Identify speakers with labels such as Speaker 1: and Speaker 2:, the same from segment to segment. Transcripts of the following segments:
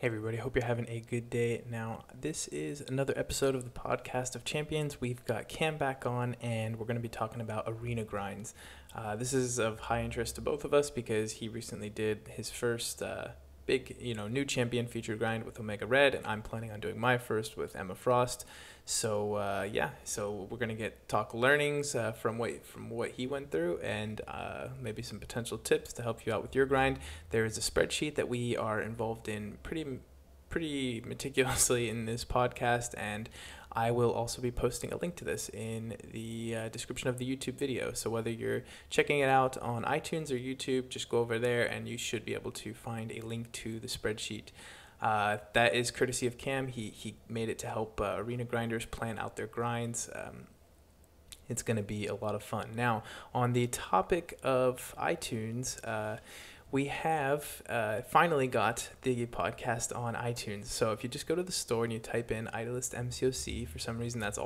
Speaker 1: Hey everybody, hope you're having a good day. Now, this is another episode of the Podcast of Champions. We've got Cam back on, and we're going to be talking about arena grinds. This is of high interest to both of us because he recently did his first big, new champion feature grind with Omega Red, and I'm planning on doing my first with Emma Frost. So we're gonna talk learnings from what he went through, and maybe some potential tips to help you out with your grind. There is a spreadsheet that we are involved in pretty meticulously in this podcast, and I will also be posting a link to this in the description of the YouTube video. So whether you're checking it out on iTunes or YouTube, just go over there and you should be able to find a link to the spreadsheet. That is courtesy of Cam. He made it to help arena grinders plan out their grinds. It's going to be a lot of fun. Now, on the topic of iTunes, we have finally got the podcast on iTunes. So if you just go to the store and you type in Idelest MCOC, for some reason that's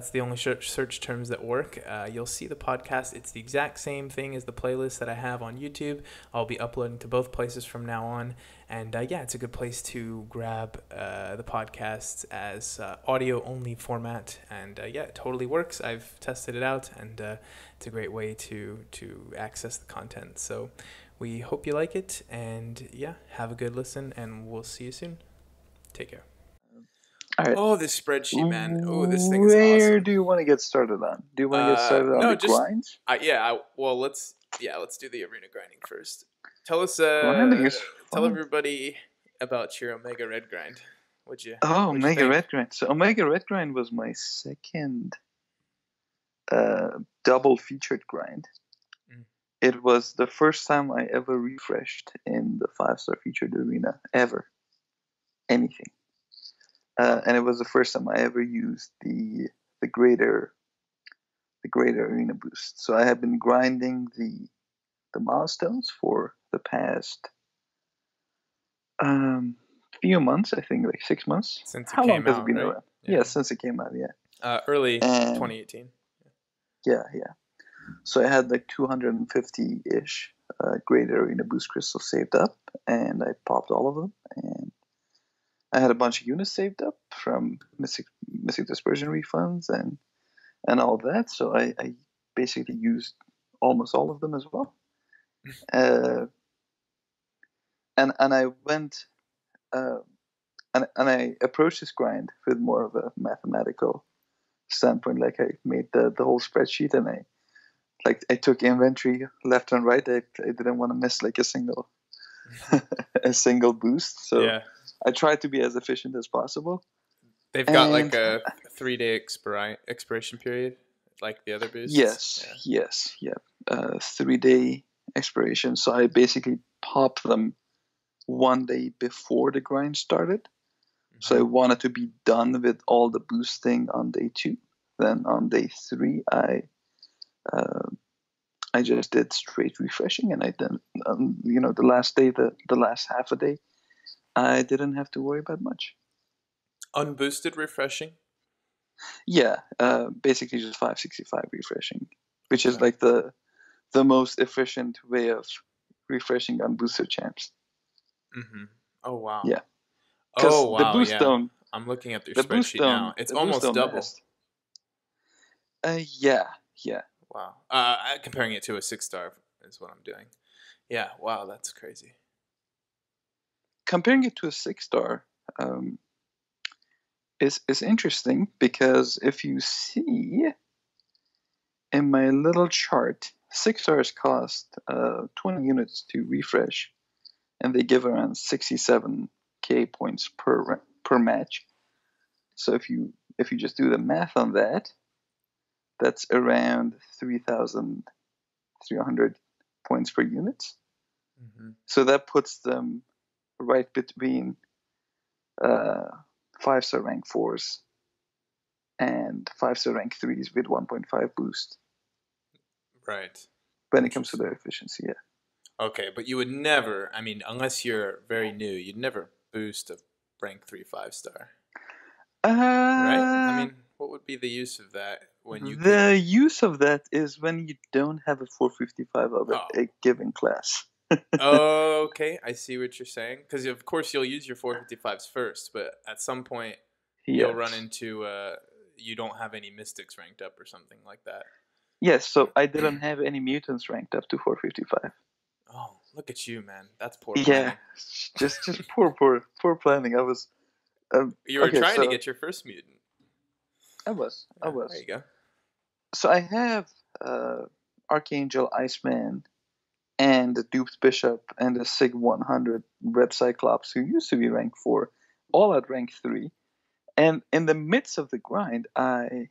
Speaker 1: the only search terms that work. You'll see the podcast. It's the exact same thing as the playlist that I have on YouTube. I'll be uploading to both places from now on. And it's a good place to grab the podcast as audio-only format. And it totally works. I've tested it out, and it's a great way to access the content. So we hope you like it. And have a good listen, and we'll see you soon. Take care.
Speaker 2: All right.
Speaker 1: Oh, this spreadsheet, man. Oh, this thing is
Speaker 2: Where
Speaker 1: awesome.
Speaker 2: do you want to get started on? Do you want to get started on the grinds?
Speaker 1: Let's do the arena grinding first. Tell us,
Speaker 2: Grinding is
Speaker 1: tell
Speaker 2: fun.
Speaker 1: everybody about your Omega Red grind. What'd you
Speaker 2: Omega Red grind. So Omega Red grind was my second double featured grind. It was the first time I ever refreshed in the 5-star featured arena ever. Anything. And it was the first time I ever used the greater arena boost. So I have been grinding the milestones for the past few months, I think like 6 months.
Speaker 1: Since it
Speaker 2: How long
Speaker 1: came
Speaker 2: has
Speaker 1: out,
Speaker 2: it been
Speaker 1: right?
Speaker 2: around? Yeah, since it came out, yeah.
Speaker 1: Early 2018.
Speaker 2: Yeah. So I had like 250-ish greater arena boost crystals saved up, and I popped all of them, and I had a bunch of units saved up from Mystic Dispersion refunds and all that. So I basically used almost all of them as well. And I went and I approached this grind with more of a mathematical standpoint. Like I made the whole spreadsheet, and I took inventory left and right. I didn't want to miss like a single boost. So yeah. I tried to be as efficient as possible.
Speaker 1: They've got like a 3-day expiration period, like the other boosts.
Speaker 2: Yes. 3-day expiration. So I basically popped them 1 day before the grind started. Mm-hmm. So I wanted to be done with all the boosting on day 2. Then on day 3, I just did straight refreshing, and I then the last day, the last half a day, I didn't have to worry about much.
Speaker 1: Unboosted refreshing?
Speaker 2: Yeah, basically just 565 refreshing, which is like the most efficient way of refreshing unboosted champs.
Speaker 1: Mm-hmm. Oh, wow.
Speaker 2: Yeah.
Speaker 1: Oh, wow,
Speaker 2: the boost dome,
Speaker 1: I'm looking at their spreadsheet now. It's almost double.
Speaker 2: Yeah.
Speaker 1: Wow. Comparing it to a 6-star is what I'm doing. Yeah, wow, that's crazy.
Speaker 2: Comparing it to a 6-star is interesting, because if you see in my little chart, 6-stars cost 20 units to refresh, and they give around 67k points per match. So if you just do the math on that, that's around 3,300 points per unit. Mm-hmm. So that puts them right between 5-star rank 4s and 5-star rank 3s with 1.5 boost.
Speaker 1: Right.
Speaker 2: When it comes to their efficiency, yeah.
Speaker 1: Okay, but you would never, unless you're very new, you'd never boost a rank 3 5-star. Right? What would be the use of that?
Speaker 2: Use of that is when you don't have a 455 of a given class.
Speaker 1: Oh, okay. I see what you're saying. Because of course you'll use your 455s first, but at some point you'll run
Speaker 2: Yes.
Speaker 1: into you don't have any mystics ranked up or something like that.
Speaker 2: Yes, so I didn't have any mutants ranked up to 455.
Speaker 1: Oh, look at you, man. That's poor
Speaker 2: Yeah,
Speaker 1: planning.
Speaker 2: just poor planning. I was
Speaker 1: You were
Speaker 2: okay.
Speaker 1: trying to
Speaker 2: So
Speaker 1: get your first mutant.
Speaker 2: I
Speaker 1: Yeah, there
Speaker 2: was.
Speaker 1: you go.
Speaker 2: So I have Archangel, Iceman, and the Duped Bishop and the Sig 100 Red Cyclops, who used to be rank 4, all at rank 3. And in the midst of the grind, I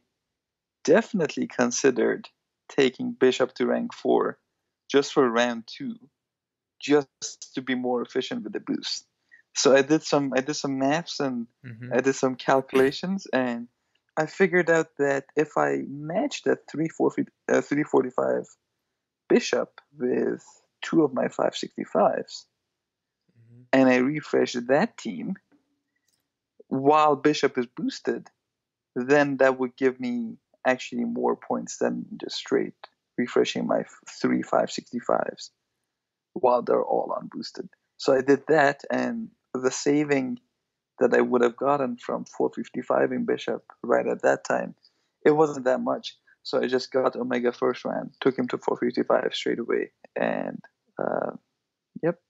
Speaker 2: definitely considered taking Bishop to rank 4 just for round 2, just to be more efficient with the boost. So I did some maths and
Speaker 1: Mm-hmm.
Speaker 2: I did some calculations, and I figured out that if I matched that 345 Bishop with 2 of my 565s,
Speaker 1: Mm-hmm.
Speaker 2: and I refreshed that team while Bishop is boosted, then that would give me actually more points than just straight refreshing my 565s while they're all unboosted. So I did that, and the saving that I would have gotten from 455 in Bishop right at that time, it wasn't that much. So I just got Omega first round, took him to 455 straight away, and uh, yep,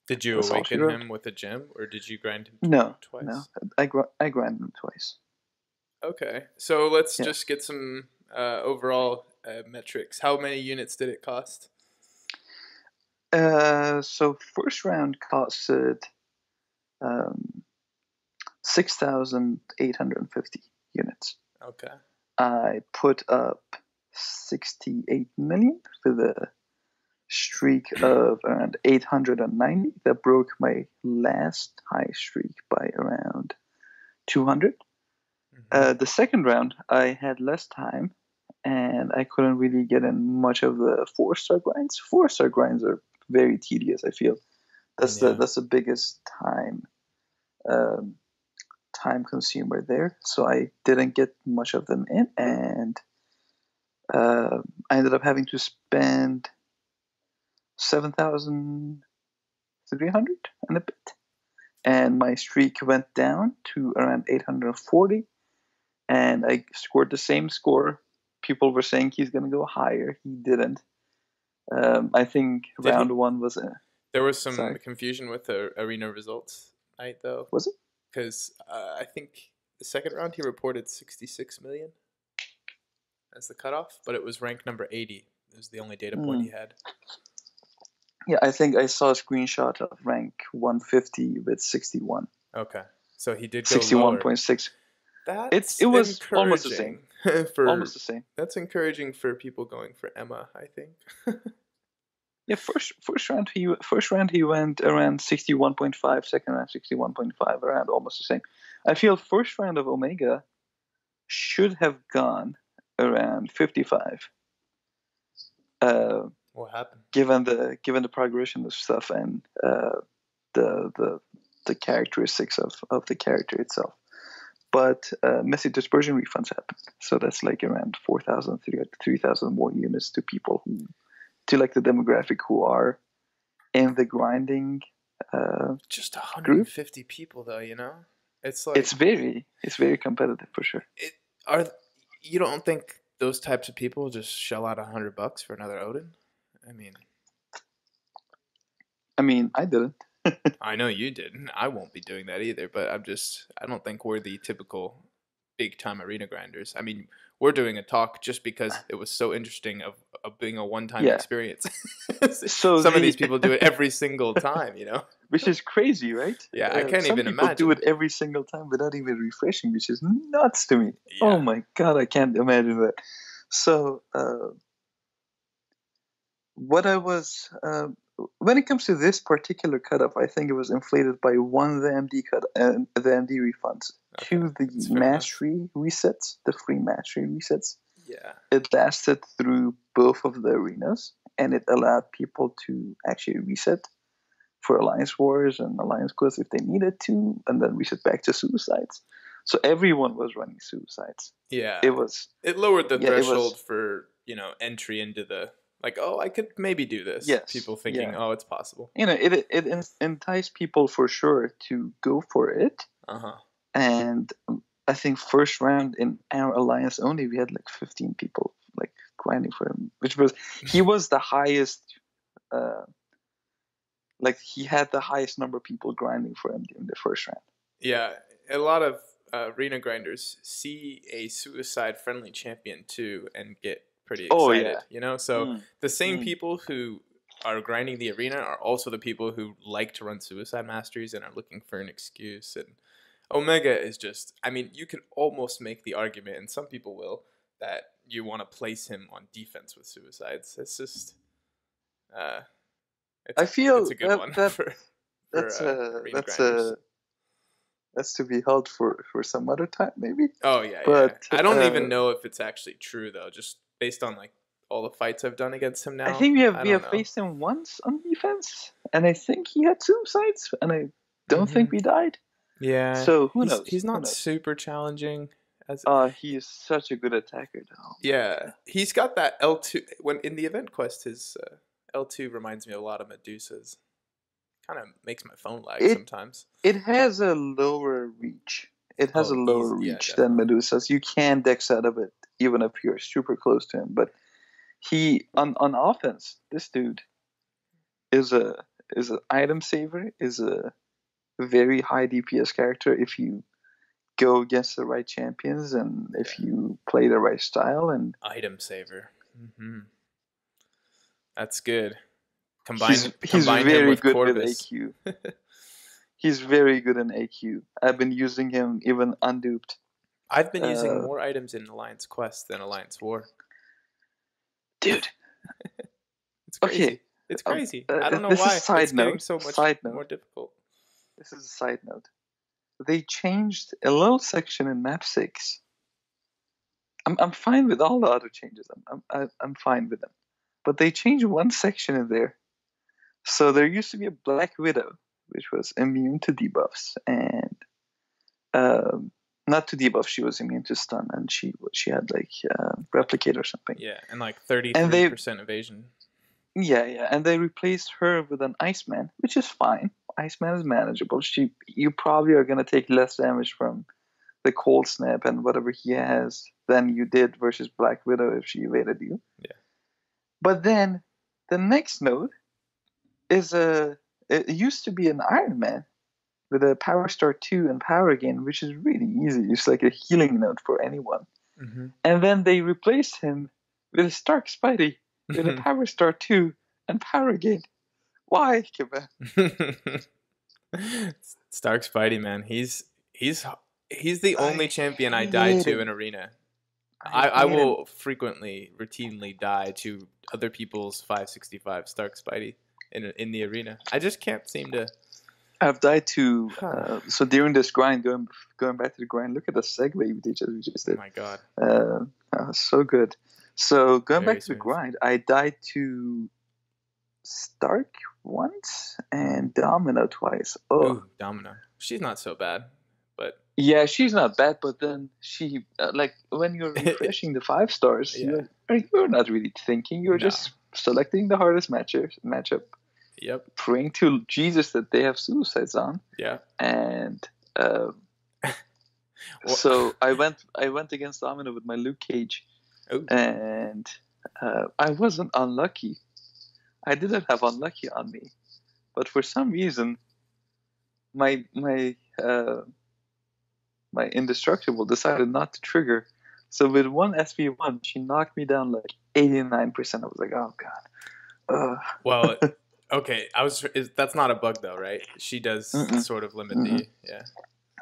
Speaker 1: Did you
Speaker 2: that's all she
Speaker 1: awaken
Speaker 2: wrote.
Speaker 1: him with a gem, or did you grind him
Speaker 2: No, no,
Speaker 1: twice?
Speaker 2: I grinded him twice.
Speaker 1: Okay, so let's
Speaker 2: Yeah.
Speaker 1: just get some overall metrics. How many units did it cost?
Speaker 2: So first round costed um, 6,850 units.
Speaker 1: Okay.
Speaker 2: I put up 68 million for the streak of around 890 that broke my last high streak by around 200.
Speaker 1: Mm-hmm.
Speaker 2: The second round, I had less time and I couldn't really get in much of the 4-star grinds. 4-star grinds are very tedious, I feel.
Speaker 1: Yeah.
Speaker 2: That's the biggest um, time consumer there. So I didn't get much of them in, and I ended up having to spend 7,300 and a bit. And my streak went down to around 840, and I scored the same score. People were saying he's going to go higher. He didn't. I think
Speaker 1: Did he?
Speaker 2: round one was a.
Speaker 1: There was some
Speaker 2: Sorry,
Speaker 1: confusion with the arena results night though,
Speaker 2: was it?
Speaker 1: because I think the second round he reported 66 million as the cutoff, but it was rank number 80. It was the only data point
Speaker 2: Mm.
Speaker 1: he had.
Speaker 2: Yeah, I think I saw a screenshot of rank 150 with 61.
Speaker 1: Okay, so he did go lower.
Speaker 2: 61.6.
Speaker 1: That's
Speaker 2: It was almost the same.
Speaker 1: encouraging for
Speaker 2: Almost the same.
Speaker 1: that's encouraging for people going for Emma, I think.
Speaker 2: Yeah, first round he went around 61.5, second round 61.5, around almost the same. I feel first round of Omega should have gone around 55.
Speaker 1: What happened?
Speaker 2: Given the progression of stuff and the the characteristics of the character itself. But messy dispersion refunds happen, so that's like around 4,000, 3,000 more units to people who, to like the demographic who are in the grinding
Speaker 1: Just
Speaker 2: group.
Speaker 1: 150 people though, you know? It's like
Speaker 2: It's very competitive for sure.
Speaker 1: it are you don't think those types of people just shell out $100 for another Odin? I mean,
Speaker 2: I didn't.
Speaker 1: I know you didn't. I won't be doing that either, but I don't think we're the typical big time arena grinders. I mean, we're doing a talk just because it was so interesting of being a one time
Speaker 2: Yeah.
Speaker 1: experience.
Speaker 2: So
Speaker 1: Some of these people do it every single time, you know?
Speaker 2: which is crazy, right?
Speaker 1: Yeah, I can't
Speaker 2: Some
Speaker 1: even
Speaker 2: people
Speaker 1: imagine.
Speaker 2: do it every single time without even refreshing, which is nuts to me.
Speaker 1: Yeah.
Speaker 2: Oh my god, I can't imagine that. So, what I was when it comes to this particular cutoff, I think it was inflated by one, the MD cut and the MD refunds,
Speaker 1: Okay,
Speaker 2: two, the
Speaker 1: that's fair enough.
Speaker 2: mastery resets, the free mastery resets.
Speaker 1: Yeah.
Speaker 2: It lasted through both of the arenas, and it allowed people to actually reset for Alliance Wars and Alliance Quests if they needed to, and then reset back to Suicides. So everyone was running Suicides.
Speaker 1: Yeah.
Speaker 2: It was
Speaker 1: It lowered the
Speaker 2: yeah, it
Speaker 1: threshold
Speaker 2: was
Speaker 1: for, entry into the Like, oh, I could maybe do this.
Speaker 2: Yes.
Speaker 1: People thinking,
Speaker 2: Yeah.
Speaker 1: oh, it's possible.
Speaker 2: It enticed people for sure to go for it. And I think first round in our alliance only, we had like 15 people like grinding for him, he was the highest. Like he had the highest number of people grinding for him during the first round.
Speaker 1: Yeah, a lot of arena grinders see a suicide-friendly champion too and get pretty excited. You know, so the same people who are grinding the arena are also the people who like to run suicide masteries and are looking for an excuse. And Omega is just, I mean, you could almost make the argument, and some people will, that you want to place him on defense with suicides. It's just,
Speaker 2: I feel
Speaker 1: it's a good one for arena grinders.
Speaker 2: That's to be held for some other time, maybe.
Speaker 1: Oh yeah, but I don't even know if it's actually true though. Just based on like all the fights I've done against him now.
Speaker 2: I think we have faced him once on defense, and I think he had suicides, and I don't think we died.
Speaker 1: Yeah.
Speaker 2: So who knows?
Speaker 1: He's not super challenging.
Speaker 2: He is such a good attacker though.
Speaker 1: Yeah, he's got that L2. When in the event quest, his L2 reminds me a lot of Medusa's. Kind of makes my phone lag sometimes.
Speaker 2: It has a lower reach. It has a lower reach than Medusa's. You can dex out of it even if you're super close to him. But he on offense, this dude is an item saver, is a very high DPS character if you go against the right champions and if you play the right style. And
Speaker 1: item saver. That's good.
Speaker 2: He's very good with AQ. He's very good in AQ. I've been using him even unduped.
Speaker 1: I've been using more items in Alliance Quest than Alliance War.
Speaker 2: Dude.
Speaker 1: It's crazy.
Speaker 2: Okay.
Speaker 1: It's crazy. I don't know why it's getting so much more difficult.
Speaker 2: This is a side note. They changed a little section in map 6. I'm fine with all the other changes. I'm fine with them. But they changed one section in there. So there used to be a Black Widow, which was immune to debuffs, and not to debuffs. She was immune to stun, and she had like replicate or something.
Speaker 1: Yeah, and like 33% evasion.
Speaker 2: Yeah, and they replaced her with an Iceman, which is fine. Iceman is manageable. You probably are gonna take less damage from the cold snap and whatever he has than you did versus Black Widow if she evaded you.
Speaker 1: Yeah.
Speaker 2: But then the next node is it used to be an Iron Man with a Power Star 2 and Power Gain, which is really easy. It's like a healing node for anyone. And then they replaced him with a Stark Spidey with a Power Star 2 and Power Gain. Why, Kevin?
Speaker 1: Stark Spidey, man. He's the only champion I die to in Arena. I will routinely die to other people's 565 Stark Spidey in the arena. I just can't seem to.
Speaker 2: I've died to. So during this grind, going back to the grind, look at the segue we just did.
Speaker 1: Oh my god.
Speaker 2: So good. So going back to the grind, I died to Stark once and Domino twice.
Speaker 1: Ooh, Domino. She's not so bad, but.
Speaker 2: Yeah, she's not bad, but then she like when you're refreshing the 5 stars, you're not really thinking. You're just selecting the hardest matchup.
Speaker 1: Yep.
Speaker 2: Praying to Jesus that they have suicides on.
Speaker 1: Yeah.
Speaker 2: And so I went against Domino with my Luke Cage.
Speaker 1: Ooh.
Speaker 2: And I wasn't unlucky. I didn't have unlucky on me, but for some reason, my indestructible decided not to trigger. So with one SP1, she knocked me down like 89%. I was like, oh god.
Speaker 1: Well, okay. That's not a bug though, right? She does sort of limit the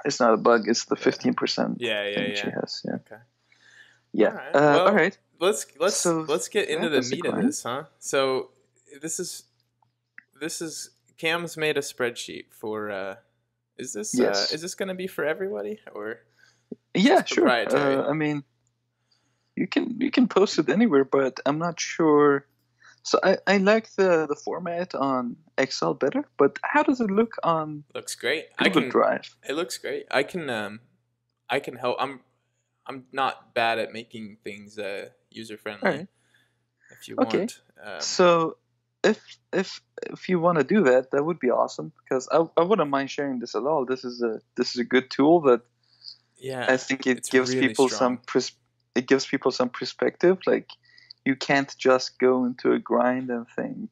Speaker 2: It's not a bug. It's the 15%.
Speaker 1: Yeah.
Speaker 2: She has. Yeah.
Speaker 1: Okay.
Speaker 2: Yeah. All right.
Speaker 1: Let's get into the meat of this, huh? So this is Cam's made a spreadsheet for. Is this going to be for everybody or?
Speaker 2: Yeah, sure. I mean, you can post it anywhere, but I'm not sure. So I like the format on Excel better, but how does it look on?
Speaker 1: Looks great.
Speaker 2: Google Drive.
Speaker 1: It looks great. I can help. I'm not bad at making things user friendly.
Speaker 2: All right.
Speaker 1: if you
Speaker 2: Okay.
Speaker 1: want.
Speaker 2: So if if if you want to do that, that would be awesome because I wouldn't mind sharing this at all. This is a good tool that I
Speaker 1: Yeah,
Speaker 2: think it
Speaker 1: it's
Speaker 2: gives
Speaker 1: really
Speaker 2: people
Speaker 1: strong.
Speaker 2: it gives people some perspective. Like you can't just go into a grind and think,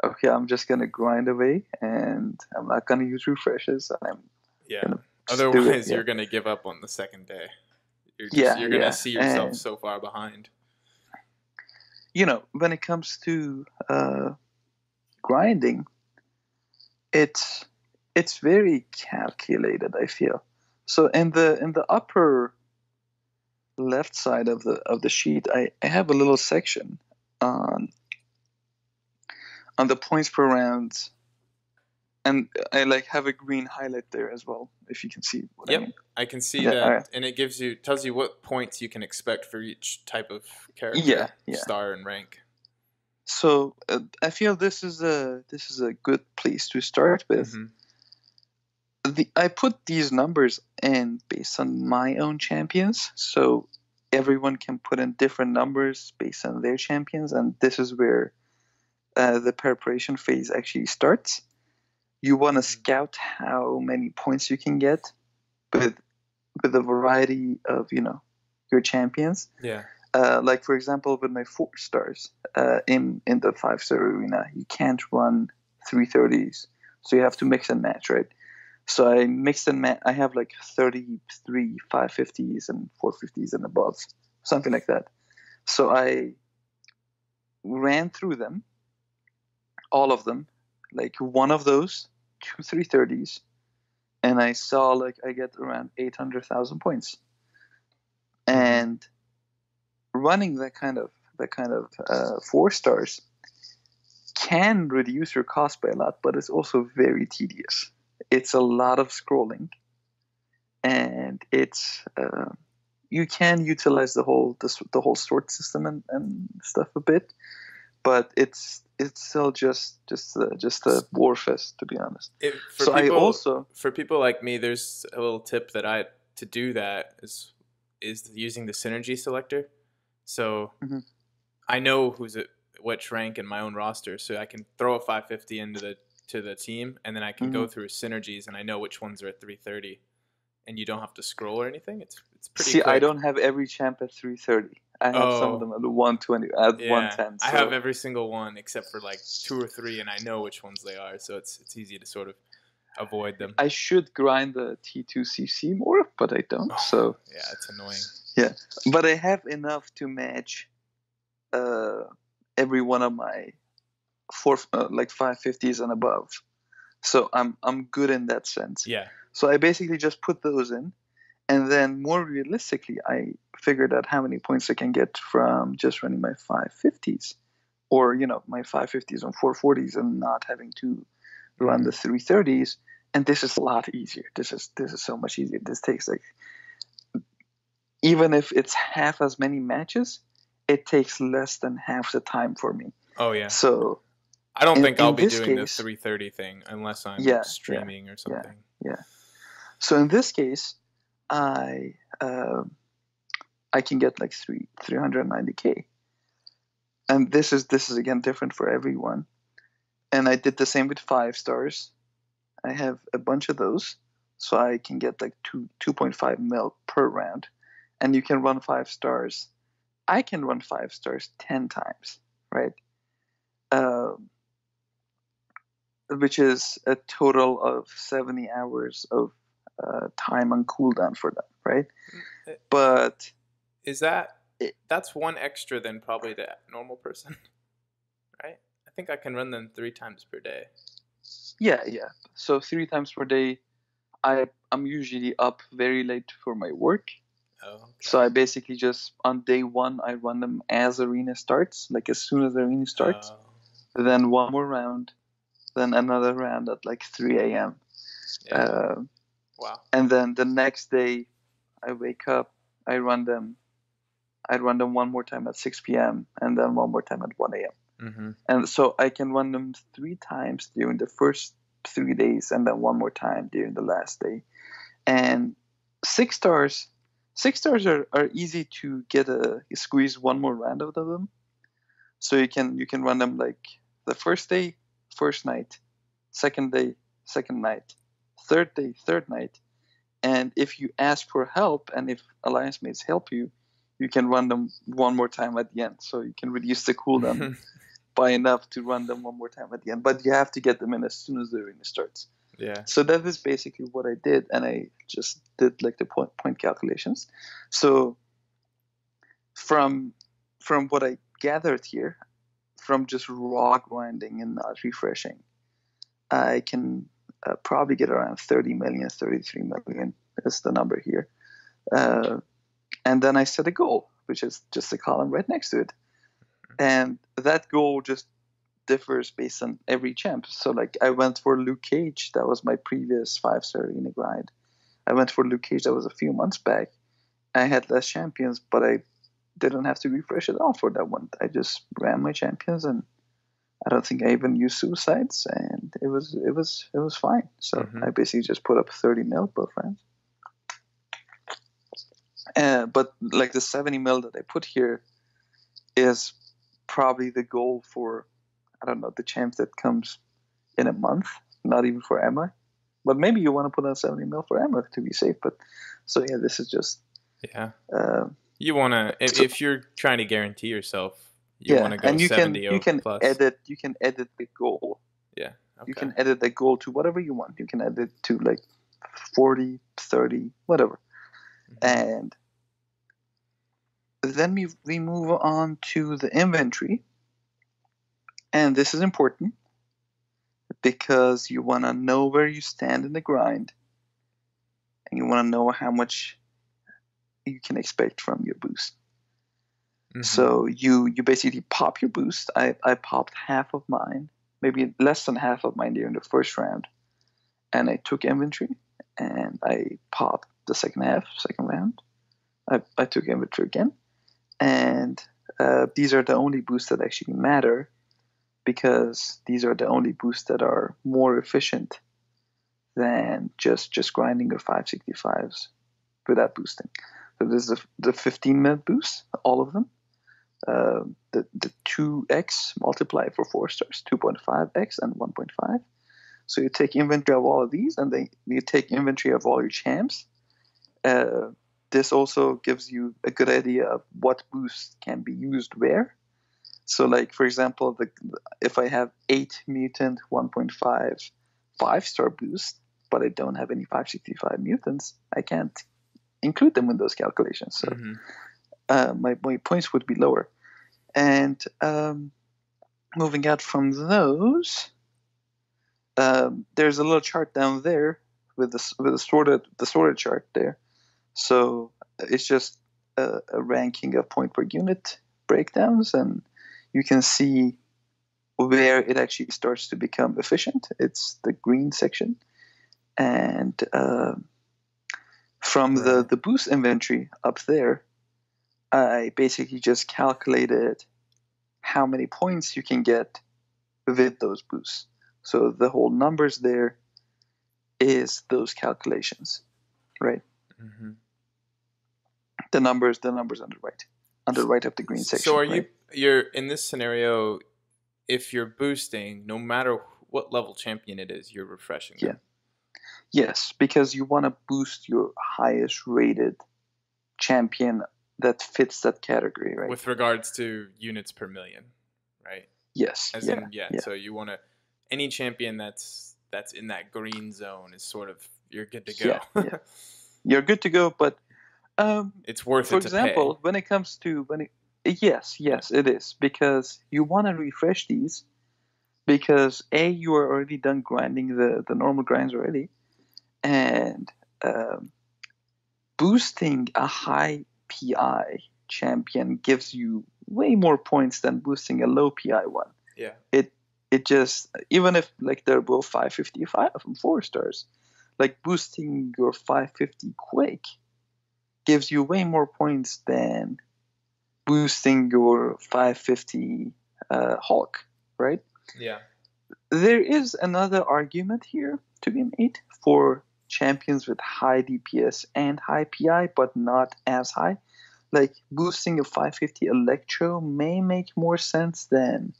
Speaker 2: okay, I'm just gonna grind away and I'm not gonna use refreshes. I'm
Speaker 1: Yeah.
Speaker 2: gonna just do it.
Speaker 1: Otherwise,
Speaker 2: Yeah,
Speaker 1: you're gonna give up on the second day.
Speaker 2: yeah,
Speaker 1: You're gonna
Speaker 2: yeah.
Speaker 1: see yourself
Speaker 2: And
Speaker 1: so far behind.
Speaker 2: when it comes to grinding, it's it's very calculated, I feel. So in the upper left side of the sheet, I have a little section on the points per round, and I like have a green highlight there as well, if you can see what I
Speaker 1: Yep,
Speaker 2: mean.
Speaker 1: I can see
Speaker 2: Yeah, all right.
Speaker 1: that, and it tells you what points you can expect for each type of
Speaker 2: Yeah,
Speaker 1: character,
Speaker 2: yeah.
Speaker 1: star, and rank.
Speaker 2: So I feel this is a good place to start with.
Speaker 1: Mm-hmm.
Speaker 2: I put these numbers in based on my own champions, so everyone can put in different numbers based on their champions, and this is where the preparation phase actually starts. You want to scout how many points you can get with a variety of your champions.
Speaker 1: Yeah.
Speaker 2: Like for example, with my 4 stars in the 5-star arena, you can't run 330s, so you have to mix and match, right? So I mixed and match. I have like 33 550s and 450s and above, something like that. So I ran through them, all of them, like one of those, 330s, and I saw like I get around 800,000 points.
Speaker 1: Mm-hmm.
Speaker 2: And running that kind of 4 stars can reduce your cost by a lot, but it's also very tedious. It's a lot of scrolling, and it's you can utilize the whole sort system and stuff a bit, but it's still just a war fest, to be honest.
Speaker 1: For
Speaker 2: So I
Speaker 1: people
Speaker 2: also
Speaker 1: like me, there's a little tip that to do that is using the synergy selector. So
Speaker 2: mm-hmm,
Speaker 1: I know which rank in my own roster, so I can throw a 550 to the team, and then I can
Speaker 2: mm-hmm.
Speaker 1: go through synergies, and I know which ones are at 330, and you don't have to scroll or anything. It's pretty
Speaker 2: See, I
Speaker 1: quick.
Speaker 2: don't have every champ at 330. I have some of
Speaker 1: Oh,
Speaker 2: them at 120, at
Speaker 1: yeah,
Speaker 2: 110.
Speaker 1: I have
Speaker 2: So
Speaker 1: every single one except for like 2 or 3, and I know which ones they are, so it's easy to sort of avoid them.
Speaker 2: I should grind the T2CC more, but I don't.
Speaker 1: Oh,
Speaker 2: So
Speaker 1: yeah, it's annoying.
Speaker 2: yeah, but I have enough to match uh, every one of my like 550s and above. So I'm good in that sense.
Speaker 1: Yeah.
Speaker 2: So I basically just put those in, and then more realistically, I figured out how many points I can get from just running my 550s, or my 550s and 440s, and not having to run the 330s. And this is a lot easier. This is so much easier. This takes like, even if it's half as many matches, it takes less than half the time for me.
Speaker 1: Oh yeah.
Speaker 2: So
Speaker 1: I don't think I'll
Speaker 2: in
Speaker 1: be
Speaker 2: this
Speaker 1: doing the
Speaker 2: case,
Speaker 1: 330 thing unless I'm
Speaker 2: yeah,
Speaker 1: streaming or
Speaker 2: yeah,
Speaker 1: something.
Speaker 2: yeah. So in this case, I can get like 390k, and this is again different for everyone. And I did the same with 5 stars. I have a bunch of those, so I can get like 2.5 mil per round, and you can run 5 stars. I can run 5 stars 10 times, right? Which is a total of 70 hours of time on cooldown for them, right? But
Speaker 1: is that's one extra than probably the normal person, right? I think I can run them 3 times per day.
Speaker 2: Yeah. So 3 times per day. I'm usually up very late for my work.
Speaker 1: Oh, okay.
Speaker 2: So I basically just, on day 1, I run them as arena starts, like as soon as the arena starts. Then one more round, then another round at like 3 a.m.
Speaker 1: Yeah. Wow.
Speaker 2: And then the next day, I wake up, I run them one more time at 6 p.m. and then one more time at 1 a.m.
Speaker 1: Mm-hmm.
Speaker 2: And so I can run them 3 times during the first 3 days, and then one more time during the last day. And 6 stars are easy to get squeeze one more round out of them. So you can run them like the first day, first night, second day, second night, third day, third night. And if you ask for help and if alliance mates help you, you can run them one more time at the end. So you can reduce the cooldown by enough to run them one more time at the end. But you have to get them in as soon as the arena starts.
Speaker 1: Yeah.
Speaker 2: So that is basically what I did, and I just did like the point calculations. So from what I gathered here, from just raw grinding and not refreshing, I can probably get around 30 million, 33 million is the number here. And then I set a goal, which is just a column right next to it. And that goal just differs based on every champ. So like I went for Luke Cage. That was my previous 5-star arena grind. I went for Luke Cage. That was a few months back. I had less champions, but I didn't have to refresh at all for that one. I just ran my champions, and I don't think I even used suicides, and it was fine. So I basically just put up 30 mil both rounds. But like the 70 mil that I put here is probably the goal for, I don't know, the champ that comes in a month, not even for Emma. But maybe you want to put on 70 mil for Emma to be safe. But so yeah, this is just
Speaker 1: you want to if you're trying to guarantee yourself, you want to go
Speaker 2: and you
Speaker 1: 70
Speaker 2: can
Speaker 1: plus.
Speaker 2: edit the goal.
Speaker 1: Yeah. Okay.
Speaker 2: You can edit the goal to whatever you want. You can edit to like 40, 30, whatever. And then we move on to the inventory. And this is important because you want to know where you stand in the grind, and you want to know how much you can expect from your boost. So you basically pop your boost. I popped half of mine, maybe less than half of mine during the first round, and I took inventory, and I popped the second round. I took inventory again, and these are the only boosts that actually matter, because these are the only boosts that are more efficient than just grinding your 565s without boosting. So this is the 15-minute boost, all of them. The 2x multiplied for 4 stars, 2.5x and 1.5. So you take inventory of all of these, and then you take inventory of all your champs. This also gives you a good idea of what boosts can be used where. So like, for example, if I have 8 mutant 1.5 5-star boost, but I don't have any 565 mutants, I can't include them in those calculations. So my points would be lower. And moving out from those, there's a little chart down there with the sorted chart there. So it's just a ranking of point per unit breakdowns, and you can see where it actually starts to become efficient. It's the green section. And from the boost inventory up there, I basically just calculated how many points you can get with those boosts. So the whole numbers there is those calculations, right? The numbers on the right of the green section.
Speaker 1: So you're in this scenario, if you're boosting, no matter what level champion it is, you're refreshing them.
Speaker 2: Yes, because you want to boost your highest rated champion that fits that category, right?
Speaker 1: With regards to units per million, right?
Speaker 2: Yes.
Speaker 1: So you want to, any champion that's in that green zone is sort of, you're good to go.
Speaker 2: You're good to go, but
Speaker 1: it's worth
Speaker 2: for
Speaker 1: it to
Speaker 2: example,
Speaker 1: pay.
Speaker 2: when it comes to yes, it is, because you want to refresh these, because you are already done grinding the normal grinds already, and boosting a high PI champion gives you way more points than boosting a low PI one.
Speaker 1: Yeah.
Speaker 2: It just, even if like they're both 555 and 4 stars, like boosting your 550 Quake gives you way more points than boosting your 550 Hulk, right?
Speaker 1: Yeah.
Speaker 2: There is another argument here to be made for champions with high DPS and high PI, but not as high. like boosting a 550 Electro may make more sense than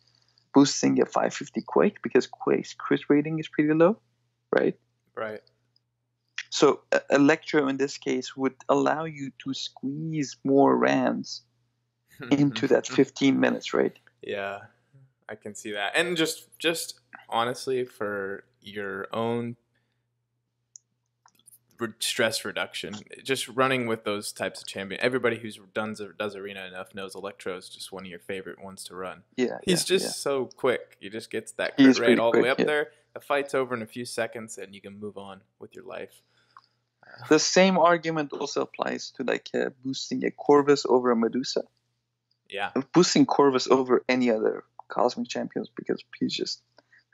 Speaker 2: boosting a 550 Quake, because Quake's crit rating is pretty low, right?
Speaker 1: Right.
Speaker 2: So Electro in this case would allow you to squeeze more rounds into that 15 minutes, right?
Speaker 1: Yeah, I can see that. And just honestly, for your own stress reduction, just running with those types of champion. Everybody who's does arena enough knows Electro is just one of your favorite ones to run.
Speaker 2: Yeah,
Speaker 1: he's just so quick. He just gets that
Speaker 2: He's
Speaker 1: crit rate all the
Speaker 2: quick,
Speaker 1: way up there. The fight's over in a few seconds, and you can move on with your life.
Speaker 2: The same argument also applies to like boosting a Corvus over a Medusa.
Speaker 1: Yeah,
Speaker 2: boosting Corvus over any other Cosmic Champions, because he's just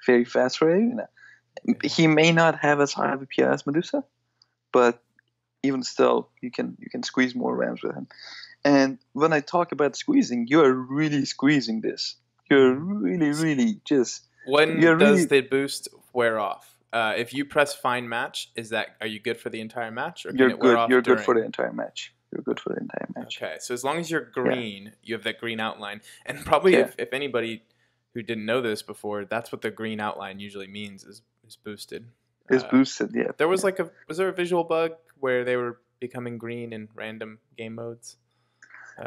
Speaker 2: very fast for arena. He may not have as high of a PI as Medusa, but even still, you can squeeze more rounds with him. And when I talk about squeezing, you are really squeezing this. You're really just.
Speaker 1: When does the boost wear off? If you press Find Match, are you good for the entire match, or can it wear off?
Speaker 2: You're good for the entire match. You're good for the entire match.
Speaker 1: Okay, so as long as you're green, you have that green outline. And probably if anybody who didn't know this before, that's what the green outline usually means is boosted.
Speaker 2: It's boosted, yeah.
Speaker 1: There was was there a visual bug where they were becoming green in random game modes?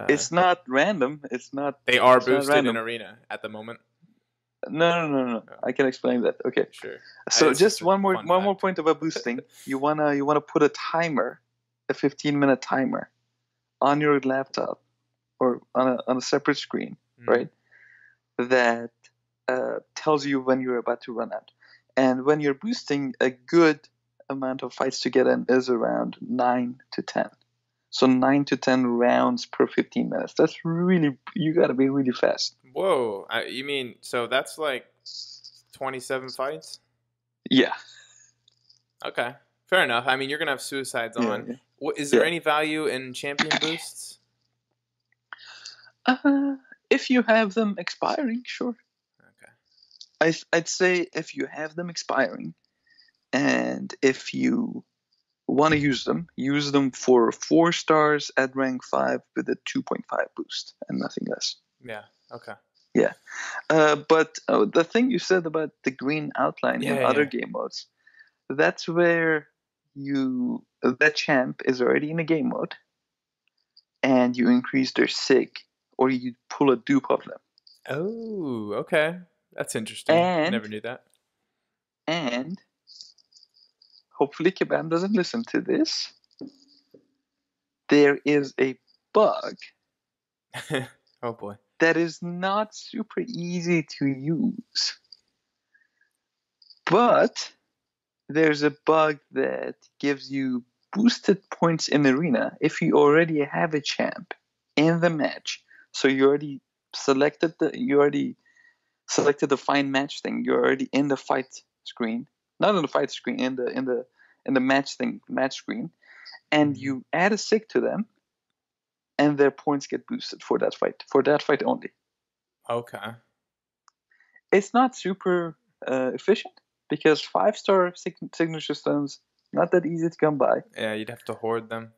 Speaker 2: It's not random. It's not.
Speaker 1: They are boosted in arena at the moment.
Speaker 2: No. I can explain that. Okay.
Speaker 1: Sure.
Speaker 2: So just one more point about boosting. You wanna put a timer, a 15-minute timer, on your laptop or on a separate screen, right? That tells you when you're about to run out. And when you're boosting, a good amount of fights to get in is around 9 to 10. So 9 to 10 rounds per 15 minutes. That's really, you got to be really fast.
Speaker 1: Whoa. You mean, so that's like 27 fights?
Speaker 2: Yeah.
Speaker 1: Okay. Fair enough. I mean, you're going to have suicides on. Yeah. Is there any value in champion boosts?
Speaker 2: If you have them expiring, sure.
Speaker 1: Okay.
Speaker 2: I'd say if you have them expiring, and if you want to use them for 4 stars at rank 5 with a 2.5 boost and nothing less.
Speaker 1: Yeah. Okay.
Speaker 2: Yeah. But the thing you said about the green outline in other game modes, that's where that champ is already in a game mode, and you increase their sig, or you pull a dupe of them.
Speaker 1: Oh, okay. That's interesting. I never knew that.
Speaker 2: And hopefully Kabam doesn't listen to this. There is a bug.
Speaker 1: Oh boy.
Speaker 2: That is not super easy to use. But there's a bug that gives you boosted points in arena if you already have a champ in the match. So you already selected the find match thing. You're already in the fight screen. Not in the fight screen, in the match screen. And you add a sig to them, and their points get boosted for that fight only.
Speaker 1: Okay.
Speaker 2: It's not super efficient, because 5-star signature stones not that easy to come by.
Speaker 1: Yeah, you'd have to hoard them.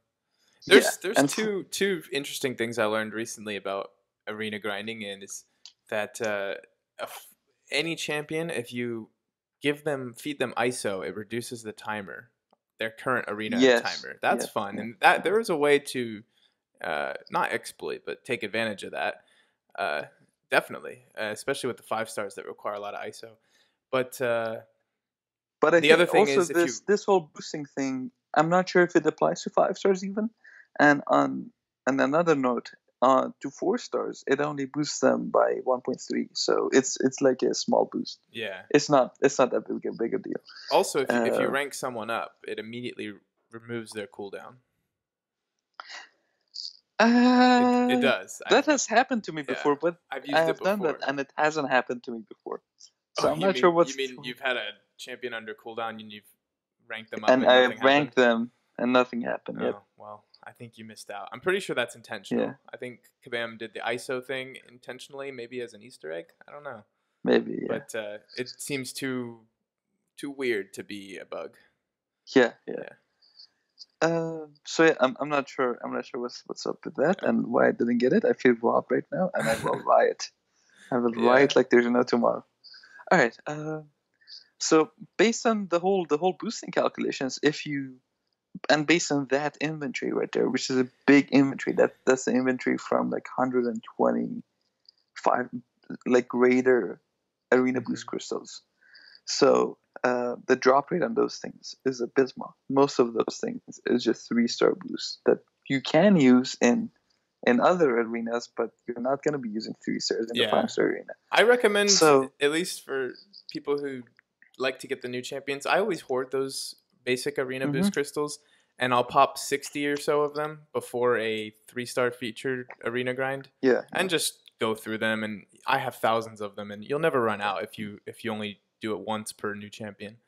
Speaker 1: There's two interesting things I learned recently about arena grinding, and is that any champion, if you feed them ISO, it reduces the timer, their current arena timer. That's fun, and that there is a way to not exploit, but take advantage of that. Definitely, especially with the 5 stars that require a lot of ISO. But
Speaker 2: the other thing is this whole boosting thing, I'm not sure if it applies to 5 stars even. And on another note, to 4 stars, it only boosts them by 1.3. So it's like a small boost.
Speaker 1: Yeah.
Speaker 2: It's not that big a deal.
Speaker 1: Also, if you rank someone up, it immediately removes their cooldown. It does.
Speaker 2: That has happened to me before, but
Speaker 1: I've used it before.
Speaker 2: Done that, and it hasn't happened to me before. So I'm not
Speaker 1: sure
Speaker 2: what's.
Speaker 1: You mean you've had a champion under cooldown and you've ranked them up,
Speaker 2: and I ranked them, and nothing happened.
Speaker 1: Oh, well, I think you missed out. I'm pretty sure that's intentional. Yeah. I think Kabam did the ISO thing intentionally, maybe as an Easter egg. I don't know.
Speaker 2: Maybe, yeah.
Speaker 1: But it seems too weird to be a bug.
Speaker 2: Yeah. So yeah, I'm not sure. I'm not sure what's up with that and why I didn't get it. I feel robbed right now, and I will riot. I will
Speaker 1: Yeah.
Speaker 2: riot like there's no tomorrow. All right. So based on the whole boosting calculations, based on that inventory right there, which is a big inventory, that's the inventory from like 125 like greater arena boost crystals. So the drop rate on those things is abysmal. Most of those things is just 3-star boosts that you can use in other arenas, but you're not going to be using 3 stars in the 5-star arena.
Speaker 1: I recommend,
Speaker 2: So
Speaker 1: at least for people who like to get the new champions, I always hoard those basic arena boost crystals, and I'll pop 60 or so of them before a 3-star featured arena grind. And just go through them, and I have thousands of them, and you'll never run out if you only do it once per new champion.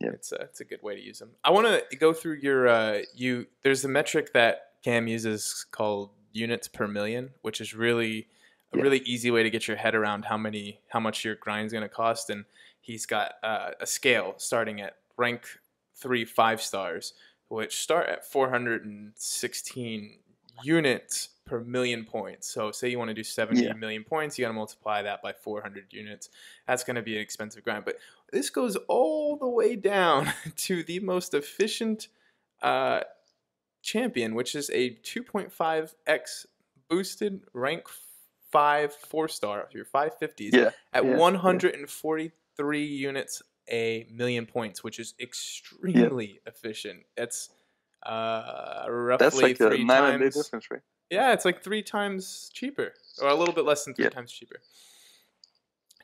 Speaker 1: It's a good way to use them. I want to go through your there's a metric that Cam uses called units per million, which is really a really easy way to get your head around how much your grind's going to cost. And he's got a scale starting at rank 3 5-stars, which start at 416 units per million points. So say you want to do 70 million points, you got to multiply that by 400 units. That's going to be an expensive grind. But this goes all the way down to the most efficient champion, which is a 2.5x boosted rank 5 4-star, your 550s, at 143 units a million points, which is extremely efficient. It's roughly
Speaker 2: that's like
Speaker 1: 3 times.
Speaker 2: Difference, right?
Speaker 1: Yeah, it's like 3 times cheaper, or a little bit less than 3 times cheaper.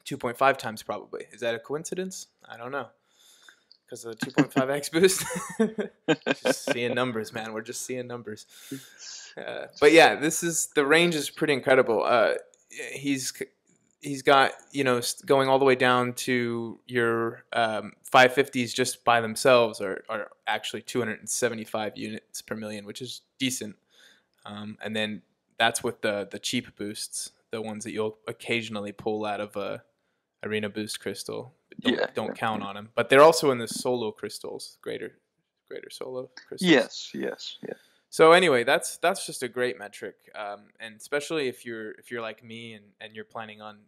Speaker 1: 2.5 times probably. Is that a coincidence? I don't know. Because of the 2.5x boost. Just seeing numbers, man. We're just seeing numbers. But yeah, the range is pretty incredible. He's got, going all the way down to your 550s just by themselves are actually 275 units per million, which is decent. And then that's with the cheap boosts, the ones that you'll occasionally pull out of a arena boost crystal. Don't count on them. But they're also in the solo crystals, greater solo crystals.
Speaker 2: Yes.
Speaker 1: So anyway, that's just a great metric, and especially if you're like me and you're planning on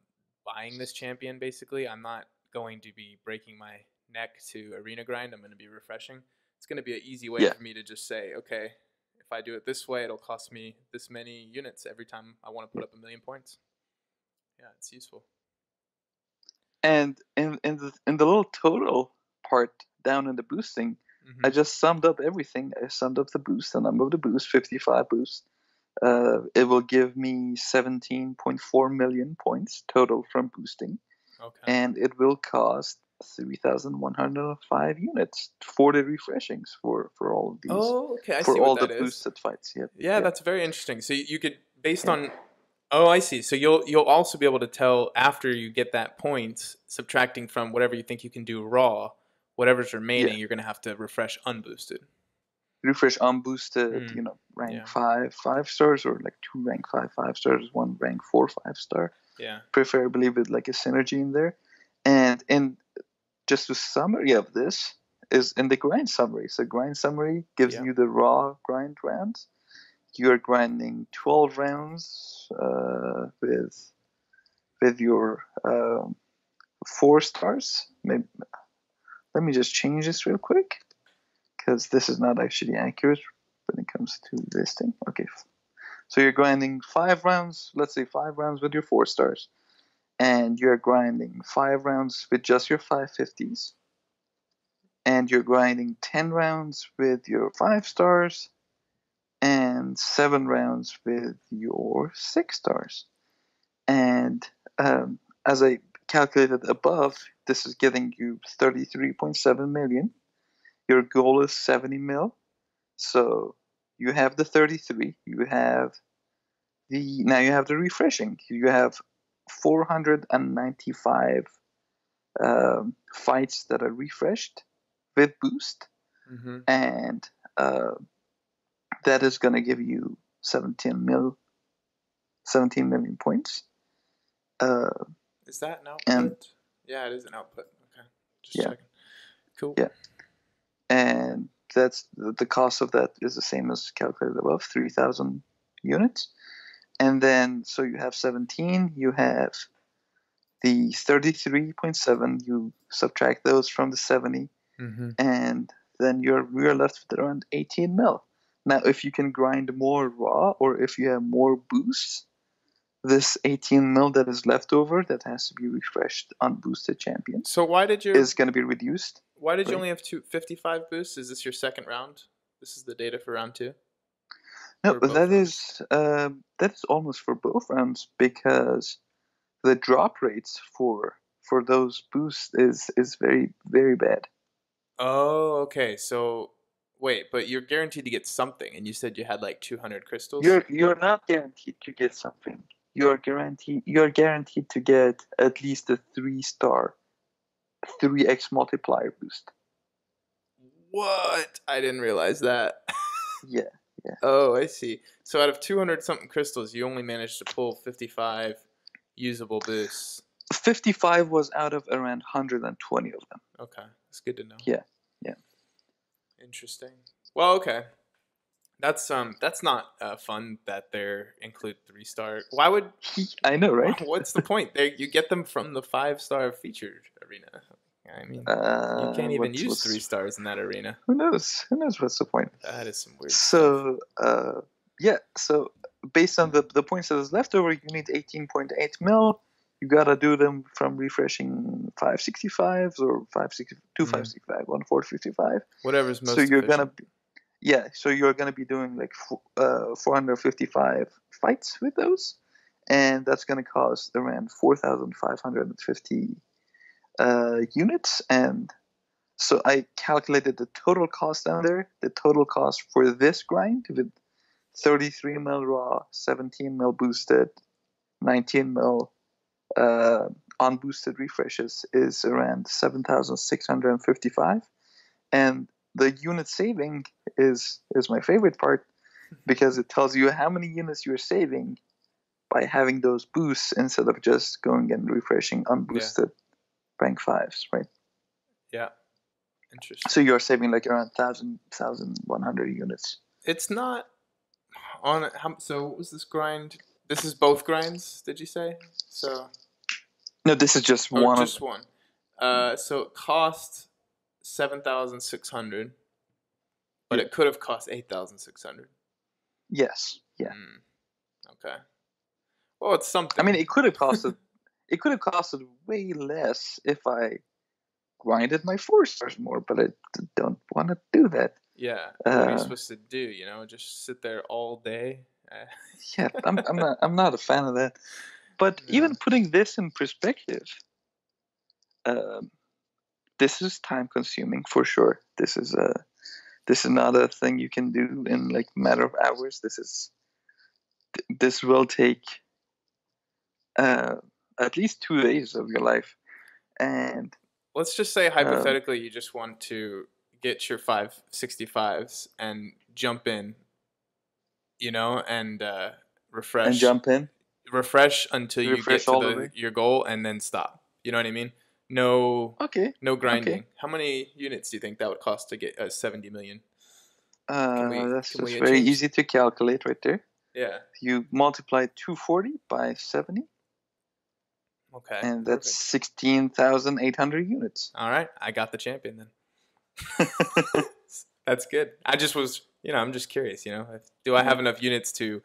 Speaker 1: buying this champion. Basically, I'm not going to be breaking my neck to arena grind. I'm going to be refreshing. It's going to be an easy way for me to just say, okay, if I do it this way, it'll cost me this many units every time I want to put up 1 million points. Yeah, it's useful.
Speaker 2: And in the little total part down in the boosting, I just summed up everything. I summed up the boost, the number of the boost, 55 boosts. It will give me 17.4 million points total from boosting. Okay. And it will cost 3,105 units for the refreshings for all of these.
Speaker 1: Oh, okay. I
Speaker 2: for
Speaker 1: see
Speaker 2: all
Speaker 1: what that
Speaker 2: the
Speaker 1: is.
Speaker 2: boosted fights.
Speaker 1: Yeah, that's very interesting. So you could, based on... Oh, I see. So you'll also be able to tell after you get that point, subtracting from whatever you think you can do raw, whatever's remaining, you're going to have to refresh unboosted.
Speaker 2: Refresh unboosted, rank 5 stars, or like 2 rank 5 stars, 1 rank 4 5-star.
Speaker 1: Yeah.
Speaker 2: Preferably with like a synergy in there. And just a summary of this is in the grind summary. So grind summary gives you the raw grind rounds. You're grinding 12 rounds with your 4 stars. Maybe, let me just change this real quick, because this is not actually accurate when it comes to this thing. Okay, so you're grinding 5 rounds. Let's say 5 rounds with your 4 stars, and you're grinding 5 rounds with just your 550s, and you're grinding 10 rounds with your 5 stars, and 7 rounds with your 6 stars. And as I calculated above, this is getting you 33.7 million. Your goal is 70 mil. So you have the 33. Now you have the refreshing. You have 495 fights that are refreshed with boost. And that is going to give you 17 million points.
Speaker 1: Is that an output? Yeah, it is an output. Okay, just checking. Cool.
Speaker 2: Yeah, and that's the cost of that is the same as calculated above, 3,000 units. And then, so you have 17, you have the 33.7, you subtract those from the 70, and then you're left with around 18 mil. Now, if you can grind more raw, or if you have more boosts, this 18 mil that is left over that has to be refreshed on boosted champions.
Speaker 1: So why did you
Speaker 2: is going to be reduced?
Speaker 1: Why did you only have 55 boosts? Is this your second round? This is the data for round 2.
Speaker 2: No, that is almost for both rounds, because the drop rates for those boosts is very, very bad.
Speaker 1: Oh, okay. So wait, but you're guaranteed to get something, and you said you had like 200 crystals.
Speaker 2: You're not guaranteed to get something. You're guaranteed to get at least a 3-star 3x multiplier boost.
Speaker 1: What? I didn't realize that.
Speaker 2: Yeah.
Speaker 1: Oh, I see. So out of 200 something crystals, you only managed to pull 55 usable boosts.
Speaker 2: 55 was out of around 120 of them.
Speaker 1: Okay, that's good to know.
Speaker 2: Yeah.
Speaker 1: Interesting. Well, okay. That's not fun that they include 3-star. Why would
Speaker 2: I know, right?
Speaker 1: What's the point? You get them from the 5-star featured arena. I mean, you can't even use 3 stars in that arena.
Speaker 2: Who knows? What's the point?
Speaker 1: That is some weird
Speaker 2: stuff. So based on the points that is left over, you need 18.8 mil. You gotta do them from refreshing 565s or 565, 1455.
Speaker 1: Whatever's most.
Speaker 2: So you're gonna be doing like 455 fights with those, and that's gonna cost around 4,550 units. And so I calculated the total cost down there. The total cost for this grind with 33 mil raw, 17 mil boosted, 19 mil unboosted refreshes is around 7,655. And the unit saving is my favorite part, because it tells you how many units you're saving by having those boosts instead of just going and refreshing unboosted rank 5s, right?
Speaker 1: Yeah. Interesting.
Speaker 2: So you're saving like around 1,100 units.
Speaker 1: It's not on. So what was this grind? This is both grinds, did you say? So.
Speaker 2: No, this is just one.
Speaker 1: Just one. So it cost 7,600, but it could have cost 8,600.
Speaker 2: Yes. Yeah.
Speaker 1: Okay. Well, it's something.
Speaker 2: I mean, it could have costed. It could have costed way less if I grinded my 4 stars more, but I don't want to do that.
Speaker 1: Yeah. What are you supposed to do? Just sit there all day.
Speaker 2: Yeah, I'm not a fan of that. But even putting this in perspective, this is time consuming for sure. This is not a thing you can do in like a matter of hours. This will take at least 2 days of your life. And
Speaker 1: let's just say hypothetically you just want to get your 565s and jump in, and refresh.
Speaker 2: And jump in.
Speaker 1: Refresh until you get to your goal and then stop. You know what I mean? No.
Speaker 2: Okay.
Speaker 1: No grinding.
Speaker 2: Okay.
Speaker 1: How many units do you think that would cost to get 70 million?
Speaker 2: That's just very easy to calculate right there.
Speaker 1: Yeah.
Speaker 2: You multiply 240 by 70.
Speaker 1: Okay.
Speaker 2: And that's 16,800 units.
Speaker 1: All right. I got the champion then. That's good. I just was, I'm just curious, do I have enough units to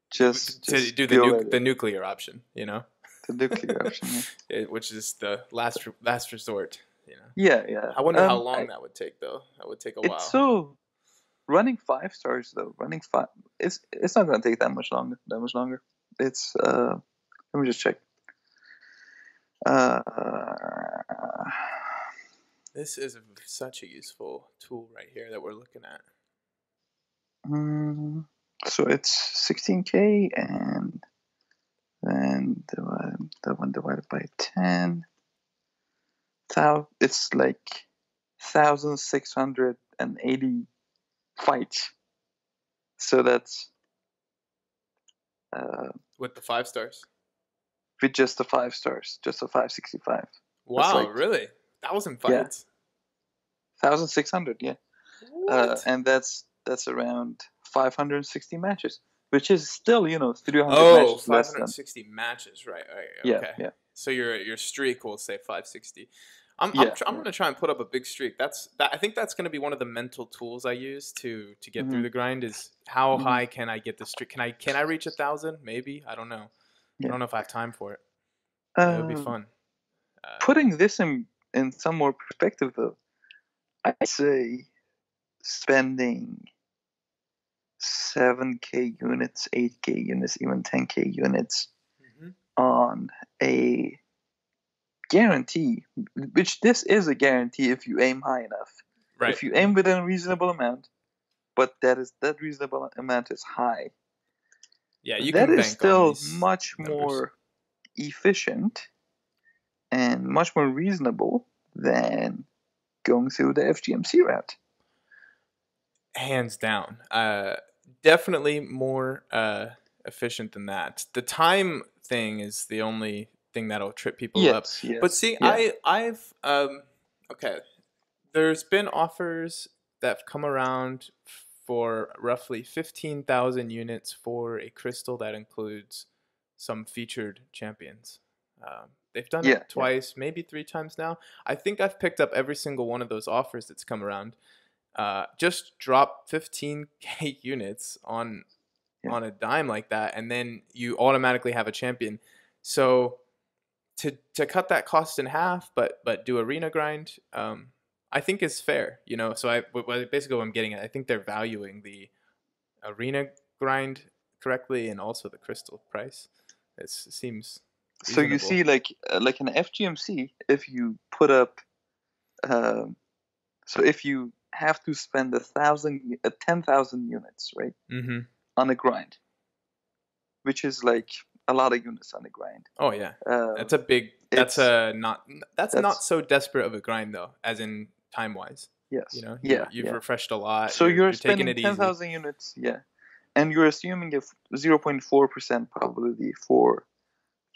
Speaker 2: just
Speaker 1: do the nuclear option,
Speaker 2: The nuclear option,
Speaker 1: which is the last resort,
Speaker 2: Yeah.
Speaker 1: I wonder how long that would take, though. That would take a while.
Speaker 2: So running 5 stars though, it's not going to take that much longer. It's let me just check.
Speaker 1: This is such a useful tool right here that we're looking at.
Speaker 2: So it's 16K, and then that one divided by 10. It's like 1,680 fights. So that's
Speaker 1: with the 5 stars.
Speaker 2: With just the 5 stars, just a 565.
Speaker 1: Wow, really? 1,000 fights?
Speaker 2: 1,600, yeah.
Speaker 1: What?
Speaker 2: And that's around 560 matches, which is still 300
Speaker 1: Oh,
Speaker 2: matches less than.
Speaker 1: 560 matches, right?
Speaker 2: Yeah,
Speaker 1: Okay.
Speaker 2: yeah,
Speaker 1: So your streak will say 560.
Speaker 2: yeah,
Speaker 1: I'm
Speaker 2: yeah.
Speaker 1: gonna try and put up a big streak. I think that's gonna be one of the mental tools I use to get through
Speaker 2: Hmm.
Speaker 1: the grind. Is how
Speaker 2: Hmm.
Speaker 1: high can I get the streak? Can I reach 1,000? Maybe, I don't know. I
Speaker 2: Yeah.
Speaker 1: don't know if I have time for it. It would be
Speaker 2: Uh,
Speaker 1: fun.
Speaker 2: Putting this in some more perspective, though, I'd say spending 7K units, 8K units, even 10K units
Speaker 1: Mhm.
Speaker 2: on a guarantee, which this is a guarantee if you aim high enough.
Speaker 1: Right.
Speaker 2: If you aim within a reasonable amount, but that reasonable amount is high,
Speaker 1: Yeah, you
Speaker 2: that
Speaker 1: can
Speaker 2: is
Speaker 1: bank on
Speaker 2: still
Speaker 1: these
Speaker 2: much
Speaker 1: numbers.
Speaker 2: more efficient and much more reasonable than going through the FGMC route.
Speaker 1: Hands down. Definitely more efficient than that. The time thing is the only thing that'll trip people up.
Speaker 2: Yes,
Speaker 1: But
Speaker 2: yes,
Speaker 1: see,
Speaker 2: yeah,
Speaker 1: I've okay. There's been offers that have come around for roughly 15,000 units for a crystal that includes some featured champions. They've done
Speaker 2: yeah,
Speaker 1: it
Speaker 2: yeah,
Speaker 1: twice, maybe 3 times now. I think I've picked up every single one of those offers that's come around. Just drop 15K units
Speaker 2: yeah.
Speaker 1: on a dime like that, and then you automatically have a champion. So to cut that cost in half, but do arena grind, I think is fair. So basically what I'm getting at, I think they're valuing the arena grind correctly and also the crystal price. It seems
Speaker 2: So you
Speaker 1: reasonable.
Speaker 2: see, like an FGMC, if you put up, um, so if you have to spend 10,000 units, right,
Speaker 1: Mm-hmm.
Speaker 2: on a grind, which is like a lot of units on a grind.
Speaker 1: Oh yeah,
Speaker 2: Uh,
Speaker 1: that's a big.
Speaker 2: it's
Speaker 1: That's not
Speaker 2: that's
Speaker 1: so desperate of a grind though, as in time wise.
Speaker 2: Yes,
Speaker 1: You've
Speaker 2: yeah,
Speaker 1: you've
Speaker 2: yeah.
Speaker 1: refreshed a lot.
Speaker 2: So
Speaker 1: You're
Speaker 2: you're
Speaker 1: you're taking
Speaker 2: spending
Speaker 1: it easy.
Speaker 2: 10,000 units, yeah, and you're assuming a 0.4% probability for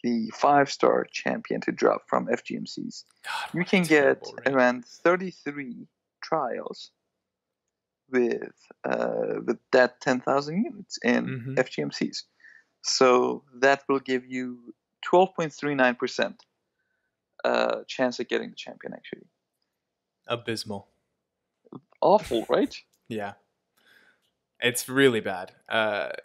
Speaker 2: the 5-star champion to drop from FGMCs.
Speaker 1: God,
Speaker 2: You
Speaker 1: what a
Speaker 2: can get
Speaker 1: terrible rate.
Speaker 2: around 33 trials with that 10,000 units in
Speaker 1: Mm-hmm.
Speaker 2: FGMCs. So that will give you 12.39% chance of getting the champion. Actually,
Speaker 1: Abysmal.
Speaker 2: awful, right?
Speaker 1: Yeah, it's really bad.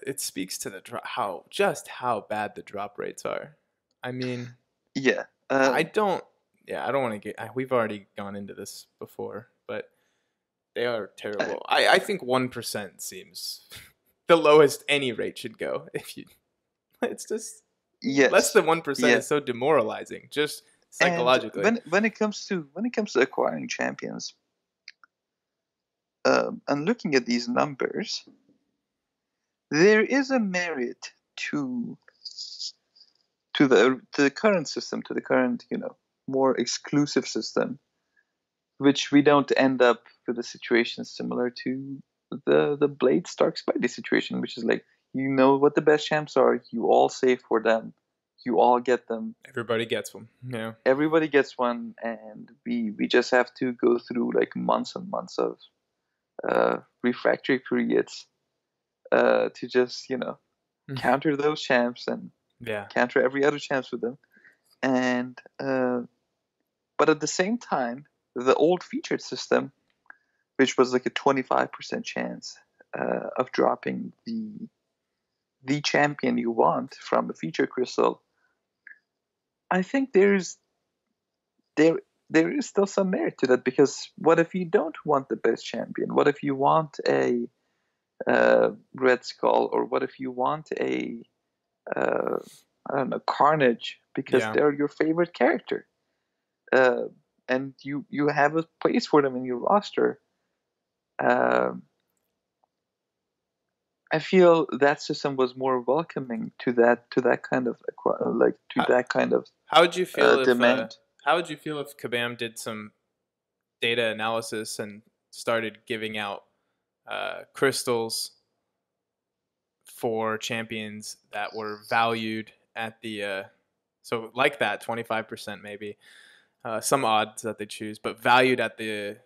Speaker 1: It speaks to the how bad the drop rates are. I mean,
Speaker 2: Yeah.
Speaker 1: I don't. Yeah, I don't want to get. We've already gone into this before, but they are
Speaker 2: Uh,
Speaker 1: terrible. I think 1% seems the lowest any rate should go. If you, it's just less
Speaker 2: yes.
Speaker 1: than 1%
Speaker 2: Yeah.
Speaker 1: is so demoralizing, just
Speaker 2: And
Speaker 1: psychologically.
Speaker 2: when it comes to acquiring champions, and looking at these numbers, there is a merit to the current system, to the current more exclusive system, which we don't end up with a situation similar to the Blade Stark Spidey situation, which is like you know what the best champs are, you all save for them, you all get them,
Speaker 1: Everybody gets one. Yeah.
Speaker 2: everybody gets one, and we just have to go through like months and months of refractory periods to just counter those champs and
Speaker 1: Yeah.
Speaker 2: counter every other champs with them, and but at the same time, the old featured system, which was like a 25% chance of dropping the champion you want from a feature crystal, I think there there is still some merit to that, because what if you don't want the best champion? What if you want a Red Skull, or what if you want a uh, I don't know, Carnage, because
Speaker 1: Yeah.
Speaker 2: they're your favorite character, uh, and you have a place for them in your roster. Um, I feel that system was more welcoming to that kind of to
Speaker 1: How,
Speaker 2: that kind of
Speaker 1: how would you feel if
Speaker 2: demand.
Speaker 1: Kabam did some data analysis and started giving out crystals for champions that were valued at the so like that 25% maybe some odds that they choose, but valued at the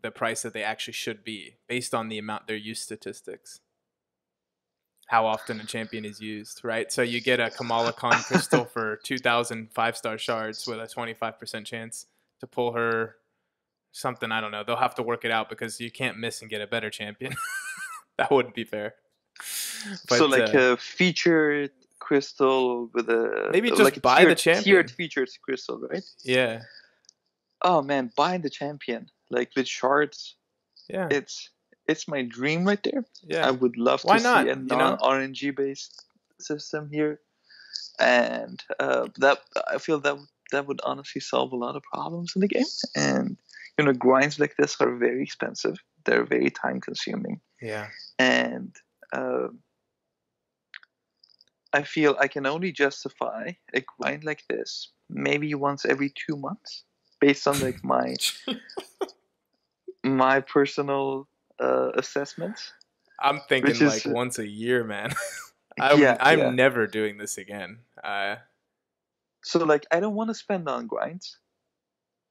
Speaker 1: the price that they actually should be based on the amount they're used statistics. How often a champion is used, right? So you get a Kamala Khan crystal for 2,000 5-star shards with a 25% chance to pull her something. I don't know. They'll have to work it out because you can't miss and get a better champion. That wouldn't be fair. But,
Speaker 2: so like a featured crystal with a
Speaker 1: maybe just
Speaker 2: like
Speaker 1: buy the champion.
Speaker 2: Tiered featured crystal, right?
Speaker 1: Yeah.
Speaker 2: Oh man, buy the champion like with shards.
Speaker 1: Yeah.
Speaker 2: It's my dream right there.
Speaker 1: Yeah.
Speaker 2: I would love
Speaker 1: Why
Speaker 2: to
Speaker 1: not?
Speaker 2: see a non-RNG based system here, and that I feel that would honestly solve a lot of problems in the game. And grinds like this are very expensive. They're very time consuming.
Speaker 1: Yeah.
Speaker 2: And I feel I can only justify a grind like this maybe once every 2 months, based on like my personal assessments.
Speaker 1: I'm thinking like once a year, man. I'm never doing this again.
Speaker 2: So like I don't want to spend on grinds.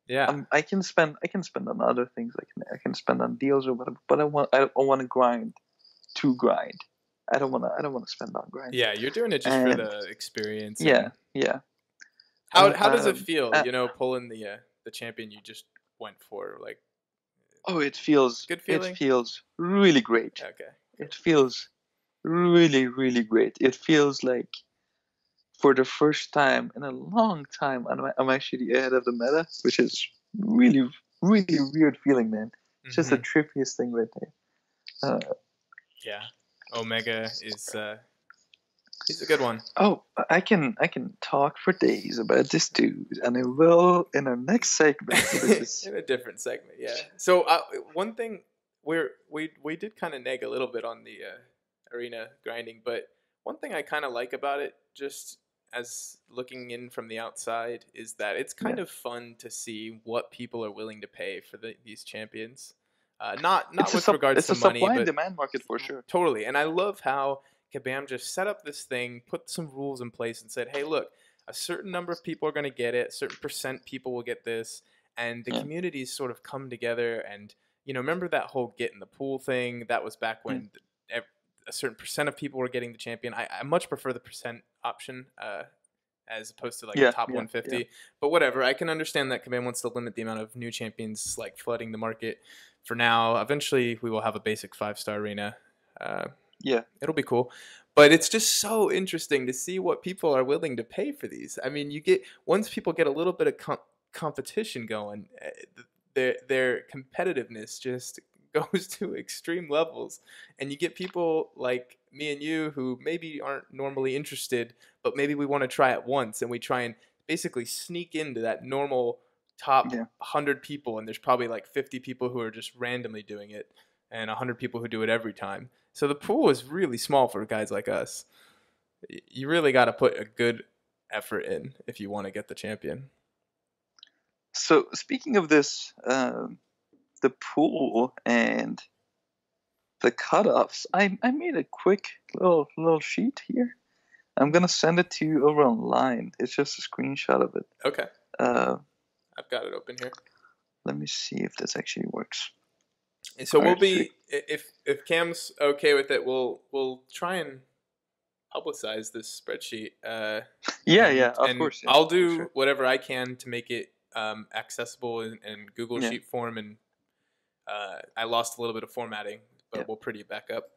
Speaker 1: Yeah.
Speaker 2: I can spend on other things. I can spend on deals or whatever. But I want to grind to grind. I don't want to spend on grind.
Speaker 1: Yeah, you're doing it just for the experience.
Speaker 2: Yeah.
Speaker 1: How does it feel? Pulling the champion you just went for, like.
Speaker 2: Oh, it feels
Speaker 1: good feeling.
Speaker 2: It feels really great.
Speaker 1: Okay.
Speaker 2: It feels really, really great. It feels like for the first time in a long time, I'm actually ahead of the meta, which is really, really weird feeling, man. It's just the trippiest thing right there.
Speaker 1: Yeah, Omega is he's a good one.
Speaker 2: Oh, I can talk for days about this dude, and I will in our next segment.
Speaker 1: In a different segment, yeah. So one thing we did kind of neg a little bit on the arena grinding, but one thing I kind of like about it, just as looking in from the outside, is that it's kind of fun to see what people are willing to pay for these champions. Not with regards to money,
Speaker 2: supply and
Speaker 1: but
Speaker 2: demand market for sure.
Speaker 1: Totally, and I love how Kabam just set up this thing, put some rules in place, and said, "Hey, look, a certain number of people are going to get it. A certain percent people will get this," and the communities sort of come together. And remember that whole get in the pool thing? That was back when a certain percent of people were getting the champion. I much prefer the percent option as opposed to like the top 150. Yeah. But whatever, I can understand that Kabam wants to limit the amount of new champions like flooding the market. For now, eventually we will have a basic 5-star arena. It'll be cool. But it's just so interesting to see what people are willing to pay for these. I mean, once people get a little bit of competition going, their competitiveness just goes to extreme levels. And you get people like me and you who maybe aren't normally interested, but maybe we want to try it once, and we try and basically sneak into that normal top 100 people, and there's probably like 50 people who are just randomly doing it, and 100 people who do it every time. So the pool is really small for guys like us. You really got to put a good effort in if you want to get the champion.
Speaker 2: So speaking of this, the pool and the cutoffs, I made a quick little sheet here. I'm gonna send it to you over online. It's just a screenshot of it.
Speaker 1: Okay. I've got it open here.
Speaker 2: Let me see if this actually works.
Speaker 1: So we'll be, if Cam's okay with it, we'll try and publicize this spreadsheet.
Speaker 2: Of course. Yeah,
Speaker 1: I'll do whatever I can to make it accessible in Google Sheet form, and I lost a little bit of formatting, but we'll pretty it back up.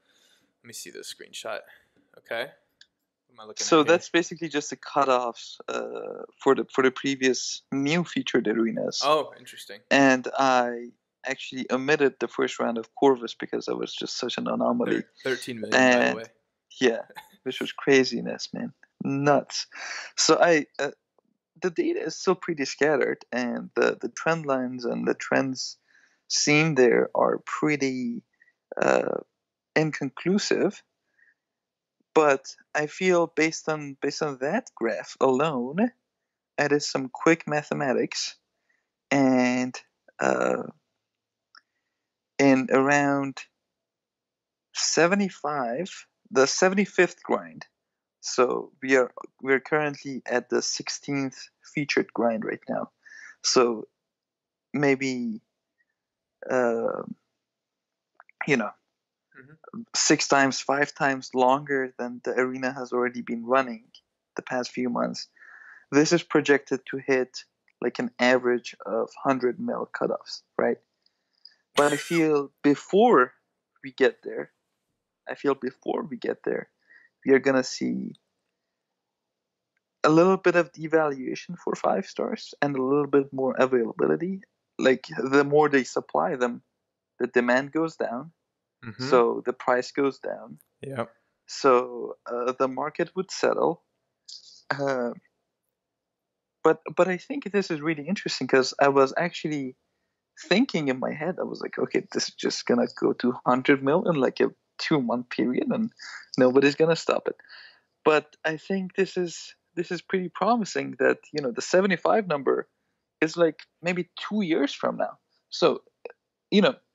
Speaker 1: Let me see this screenshot. Okay.
Speaker 2: So that's basically just the cutoffs for the previous new featured arenas.
Speaker 1: Oh, interesting.
Speaker 2: And I actually omitted the first round of Corvus because that was just such an anomaly.
Speaker 1: 13 million, by the way.
Speaker 2: Yeah, which was craziness, man. Nuts. So the data is still pretty scattered, and the trend lines and the trends seen there are pretty inconclusive. But I feel based on that graph alone, I did some quick mathematics, and in around 75, the 75th grind. So we're currently at the 16th featured grind right now. So maybe uh, you know,
Speaker 1: Mm-hmm.
Speaker 2: 6 times, 5 times longer than the arena has already been running the past few months. This is projected to hit like an average of 100 mil cutoffs, right? But I feel before we get there, we are gonna see a little bit of devaluation for 5 stars and a little bit more availability. Like the more they supply them, the demand goes down,
Speaker 1: Mm-hmm.
Speaker 2: so the price goes down.
Speaker 1: Yeah.
Speaker 2: So the market would settle. Uh, but I think this is really interesting because I was actually thinking in my head, I was like, okay, this is just gonna go to 100 mil in like a 2 month period, and nobody's gonna stop it. But I think this is pretty promising that the 75 number is like maybe 2 years from now. So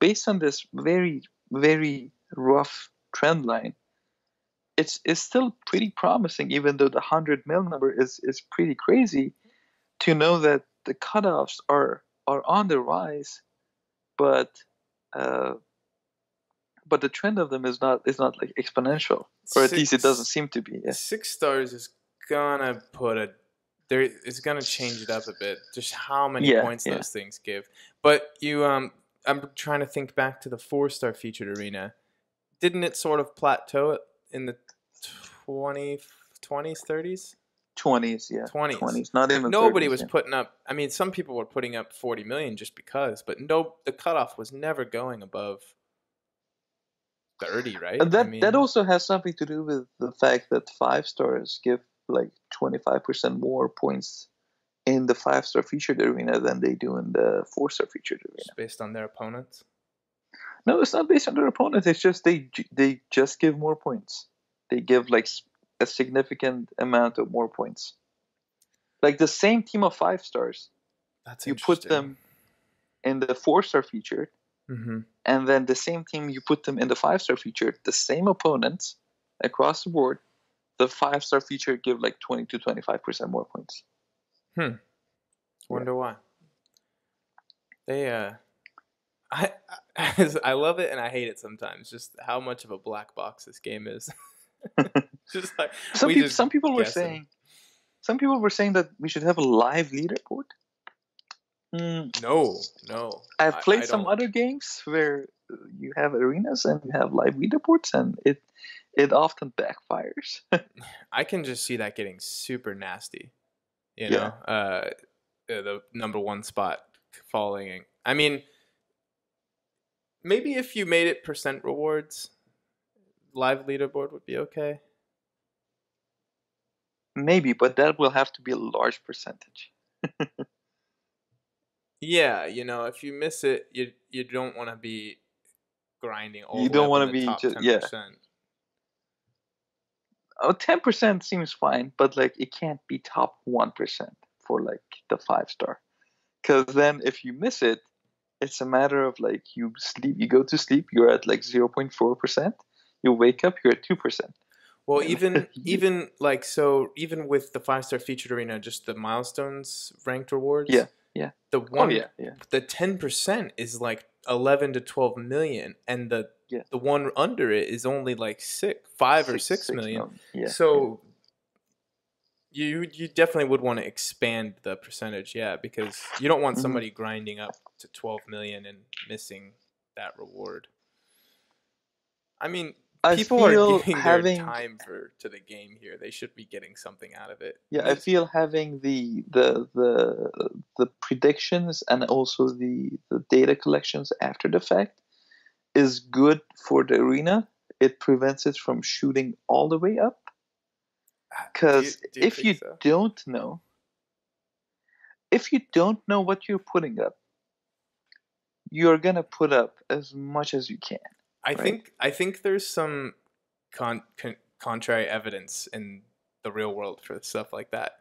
Speaker 2: based on this very very rough trend line, it's still pretty promising, even though the 100 mil number is pretty crazy. To know that the cutoffs are on the rise, but uh, but the trend of them is not like exponential, or at least it doesn't
Speaker 1: Six
Speaker 2: seem to be. Yeah.
Speaker 1: 6 stars is gonna put a there. It's gonna change it up a bit. Just how many
Speaker 2: Yeah.
Speaker 1: points
Speaker 2: Yeah.
Speaker 1: those things give. But I'm trying to think back to the 4-star featured arena. Didn't it sort of plateau in the 20s, 30s?
Speaker 2: 20s. Yeah.
Speaker 1: 20s.
Speaker 2: 20s. Not
Speaker 1: But
Speaker 2: even
Speaker 1: nobody
Speaker 2: 30s.
Speaker 1: was
Speaker 2: Yeah.
Speaker 1: putting up. I mean, some people were putting up 40 million just because, but no, the cutoff was never going above 30, right?
Speaker 2: And
Speaker 1: I
Speaker 2: that
Speaker 1: mean,
Speaker 2: also has something to do with the fact that 5 stars give like 25% more points in the 5 star featured arena than they do in the 4 star featured arena.
Speaker 1: just based on their opponents.
Speaker 2: No, it's not based on their opponents. It's just they just give more points. They give like a significant amount of more points. Like the same team of 5 stars,
Speaker 1: That's
Speaker 2: you put
Speaker 1: interesting.
Speaker 2: them in the 4 star featured,
Speaker 1: Mm-hmm.
Speaker 2: and then the same team you put them in the 5 star featured, the same opponents across the board. The 5 star featured give like 20 to 25% more points.
Speaker 1: Hmm.
Speaker 2: Yeah.
Speaker 1: Wonder why. They I I love it and I hate it sometimes. Just how much of a black box this game is. Just like
Speaker 2: some
Speaker 1: we
Speaker 2: people
Speaker 1: just
Speaker 2: some people were
Speaker 1: guessing.
Speaker 2: saying some people were saying that we should have a live leaderboard.
Speaker 1: No, no.
Speaker 2: I've played
Speaker 1: I
Speaker 2: some
Speaker 1: don't.
Speaker 2: other games where you have arenas and you have live leaderboards, and it often backfires.
Speaker 1: I can just see that getting super nasty. You
Speaker 2: Yeah.
Speaker 1: know, the number one spot falling. I mean, maybe if you made it percent rewards, live leaderboard would be okay.
Speaker 2: Maybe, but that will have to be a large percentage.
Speaker 1: Yeah, if you miss it, you don't want to be grinding all
Speaker 2: You
Speaker 1: the way
Speaker 2: don't
Speaker 1: up in
Speaker 2: want to
Speaker 1: the
Speaker 2: be
Speaker 1: top
Speaker 2: just, yeah.
Speaker 1: 10%.
Speaker 2: 10% seems fine, but like it can't be top 1% for like the 5 star. Because then if you miss it, it's a matter of like you go to sleep, you're at like 0.4%. You wake up, you're at 2%.
Speaker 1: Well,
Speaker 2: And
Speaker 1: even like so, even with the 5-star featured arena, just the milestones ranked rewards,
Speaker 2: yeah, yeah.
Speaker 1: the
Speaker 2: Oh
Speaker 1: one
Speaker 2: yeah, yeah,
Speaker 1: the 10% is like 11 to 12 million, and the
Speaker 2: yeah.
Speaker 1: the one under it is only like 5 or
Speaker 2: Six,
Speaker 1: 6
Speaker 2: six
Speaker 1: million.
Speaker 2: million. Yeah, yeah.
Speaker 1: So you definitely would want to expand the percentage, yeah, because you don't want
Speaker 2: Mm-hmm.
Speaker 1: somebody grinding up to 12 million and missing that reward. I mean,
Speaker 2: I
Speaker 1: people are
Speaker 2: feel
Speaker 1: giving their
Speaker 2: having
Speaker 1: time to the game here. They should be getting something out of it.
Speaker 2: yeah, I feel having the predictions and also the data collections after the fact is good for the arena. It prevents it from shooting all the way up.
Speaker 1: Do you
Speaker 2: Because
Speaker 1: do you think so?
Speaker 2: if you don't know what you're putting up, you're gonna put up as much as you can, right?
Speaker 1: I think there's some contrary evidence in the real world for stuff like that.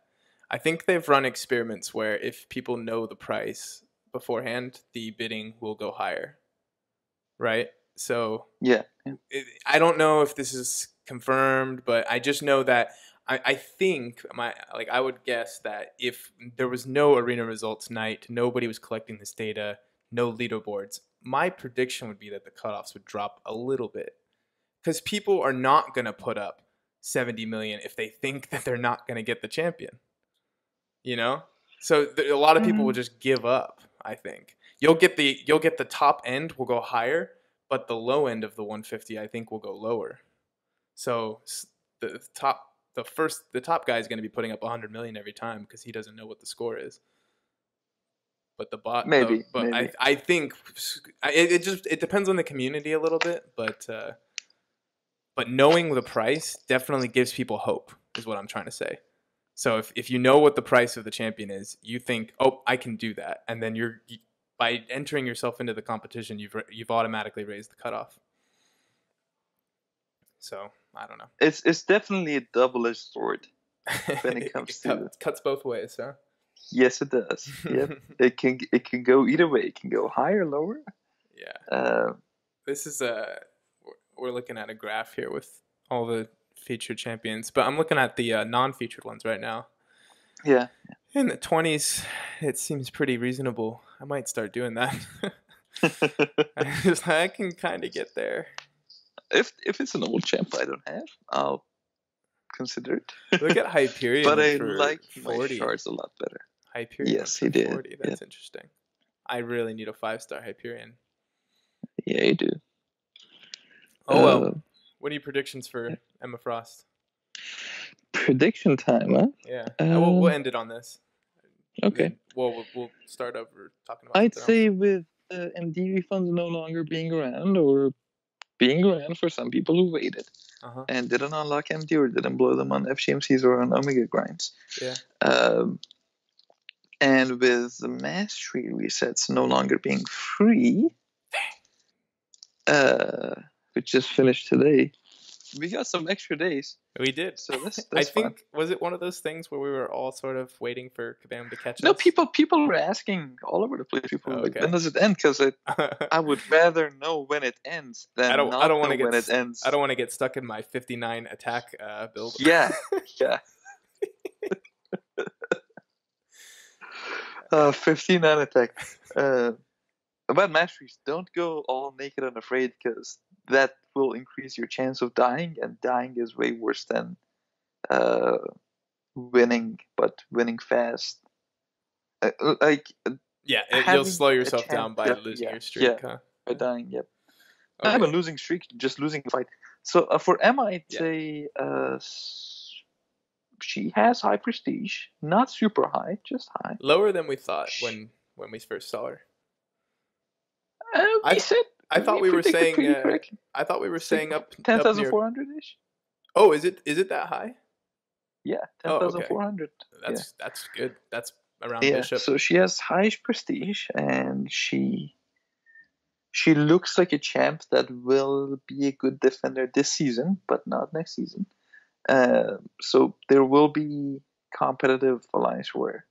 Speaker 1: I think they've run experiments where if people know the price beforehand, the bidding will go higher, right? So
Speaker 2: Yeah, yeah.
Speaker 1: I don't know if this is confirmed, but I just know that I think I would guess that if there was no arena results night, nobody was collecting this data, no leaderboards. My prediction would be that the cutoffs would drop a little bit because people are not going to put up 70 million if they think that they're not going to get the champion. So a lot of people will just give up. I think you'll get the top end will go higher, but the low end of the 150 I think will go lower. So the top guy is going to be putting up 100 million every time because he doesn't know what the score is. But
Speaker 2: maybe.
Speaker 1: I think it depends on the community a little bit, but knowing the price definitely gives people hope, is what I'm trying to say. So if you know what the price of the champion is, you think, oh, I can do that, and then by entering yourself into the competition, you've automatically raised the cutoff. So I don't know.
Speaker 2: It's definitely a double-edged sword when it comes to
Speaker 1: it cuts both ways, huh?
Speaker 2: Yes, it does. Yep. It can go either way. It can go higher, lower.
Speaker 1: Yeah. This is we're looking at a graph here with all the featured champions, but I'm looking at the non-featured ones right now.
Speaker 2: Yeah.
Speaker 1: In the 20s, it seems pretty reasonable. I might start doing that. I can kind of get there.
Speaker 2: If it's an old champ I don't have, I'll consider it.
Speaker 1: Look at Hyperion.
Speaker 2: But I
Speaker 1: for
Speaker 2: like
Speaker 1: 40.
Speaker 2: my shards a lot better.
Speaker 1: Hyperion.
Speaker 2: Yes, he did.
Speaker 1: 40. That's interesting. I really need a 5-star Hyperion.
Speaker 2: Yeah, you do.
Speaker 1: Oh well. What are your predictions for Emma Frost?
Speaker 2: Prediction time, huh?
Speaker 1: Yeah. We'll end it on this.
Speaker 2: Okay.
Speaker 1: We'll start over talking about.
Speaker 2: I'd say with MD refunds no longer being around, or being around for some people who waited and didn't unlock MD or didn't blow them on FGMCs or on Omega grinds.
Speaker 1: Yeah.
Speaker 2: And with the mastery resets no longer being free, which just finished today, we got some extra days.
Speaker 1: We did.
Speaker 2: So that's
Speaker 1: I think
Speaker 2: fun.
Speaker 1: Was it one of those things where we were all sort of waiting for Kabam to catch us?
Speaker 2: No, people were asking all over the place. People were like, when does it end? Because I would rather know when it ends than not know when it ends.
Speaker 1: I don't want to get stuck in my 59 attack build.
Speaker 2: Yeah. 59 attack. About masteries, don't go all naked and afraid, because that will increase your chance of dying, and dying is way worse than winning, but winning fast.
Speaker 1: You'll slow yourself down by losing your streak, huh?
Speaker 2: By dying, yep. Okay. I have a losing streak, just losing a fight. So for Emma, I'd say she has high prestige, not super high, just high.
Speaker 1: Lower than we thought when we first saw her.
Speaker 2: I
Speaker 1: thought we were saying I thought we were saying up
Speaker 2: 10,400 ish.
Speaker 1: Oh, is it that high?
Speaker 2: Yeah, 10,400.
Speaker 1: That's good. That's around
Speaker 2: Bishop.
Speaker 1: Bishop.
Speaker 2: So she has high prestige, and she looks like a champ that will be a good defender this season, but not next season. So there will be competitive Alliance War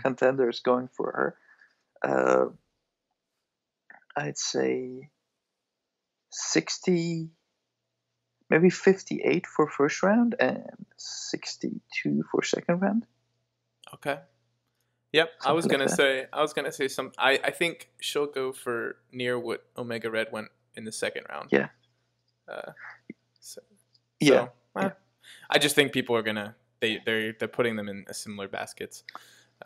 Speaker 2: contenders going for her. I'd say 60, maybe 58 for first round and 62 for second round.
Speaker 1: Okay. Yep. I was gonna say some. I think she'll go for near what Omega Red went in the second round.
Speaker 2: Yeah.
Speaker 1: I just think people are gonna they're putting them in similar baskets.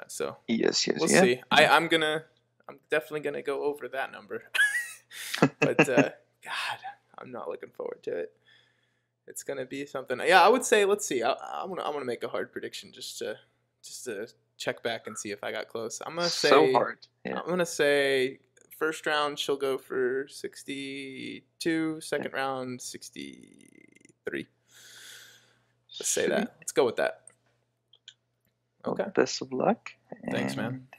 Speaker 1: So
Speaker 2: yes,
Speaker 1: we'll see. I'm definitely gonna go over that number, but God, I'm not looking forward to it. It's gonna be something. Yeah, I would say. Let's see. I'm gonna make a hard prediction just to check back and see if I got close. I'm gonna say
Speaker 2: so hard. Yeah.
Speaker 1: I'm gonna say first round she'll go for 62. Second round 63. Let's say that. Let's go with that. Okay.
Speaker 2: Well, best of luck.
Speaker 1: Thanks, man.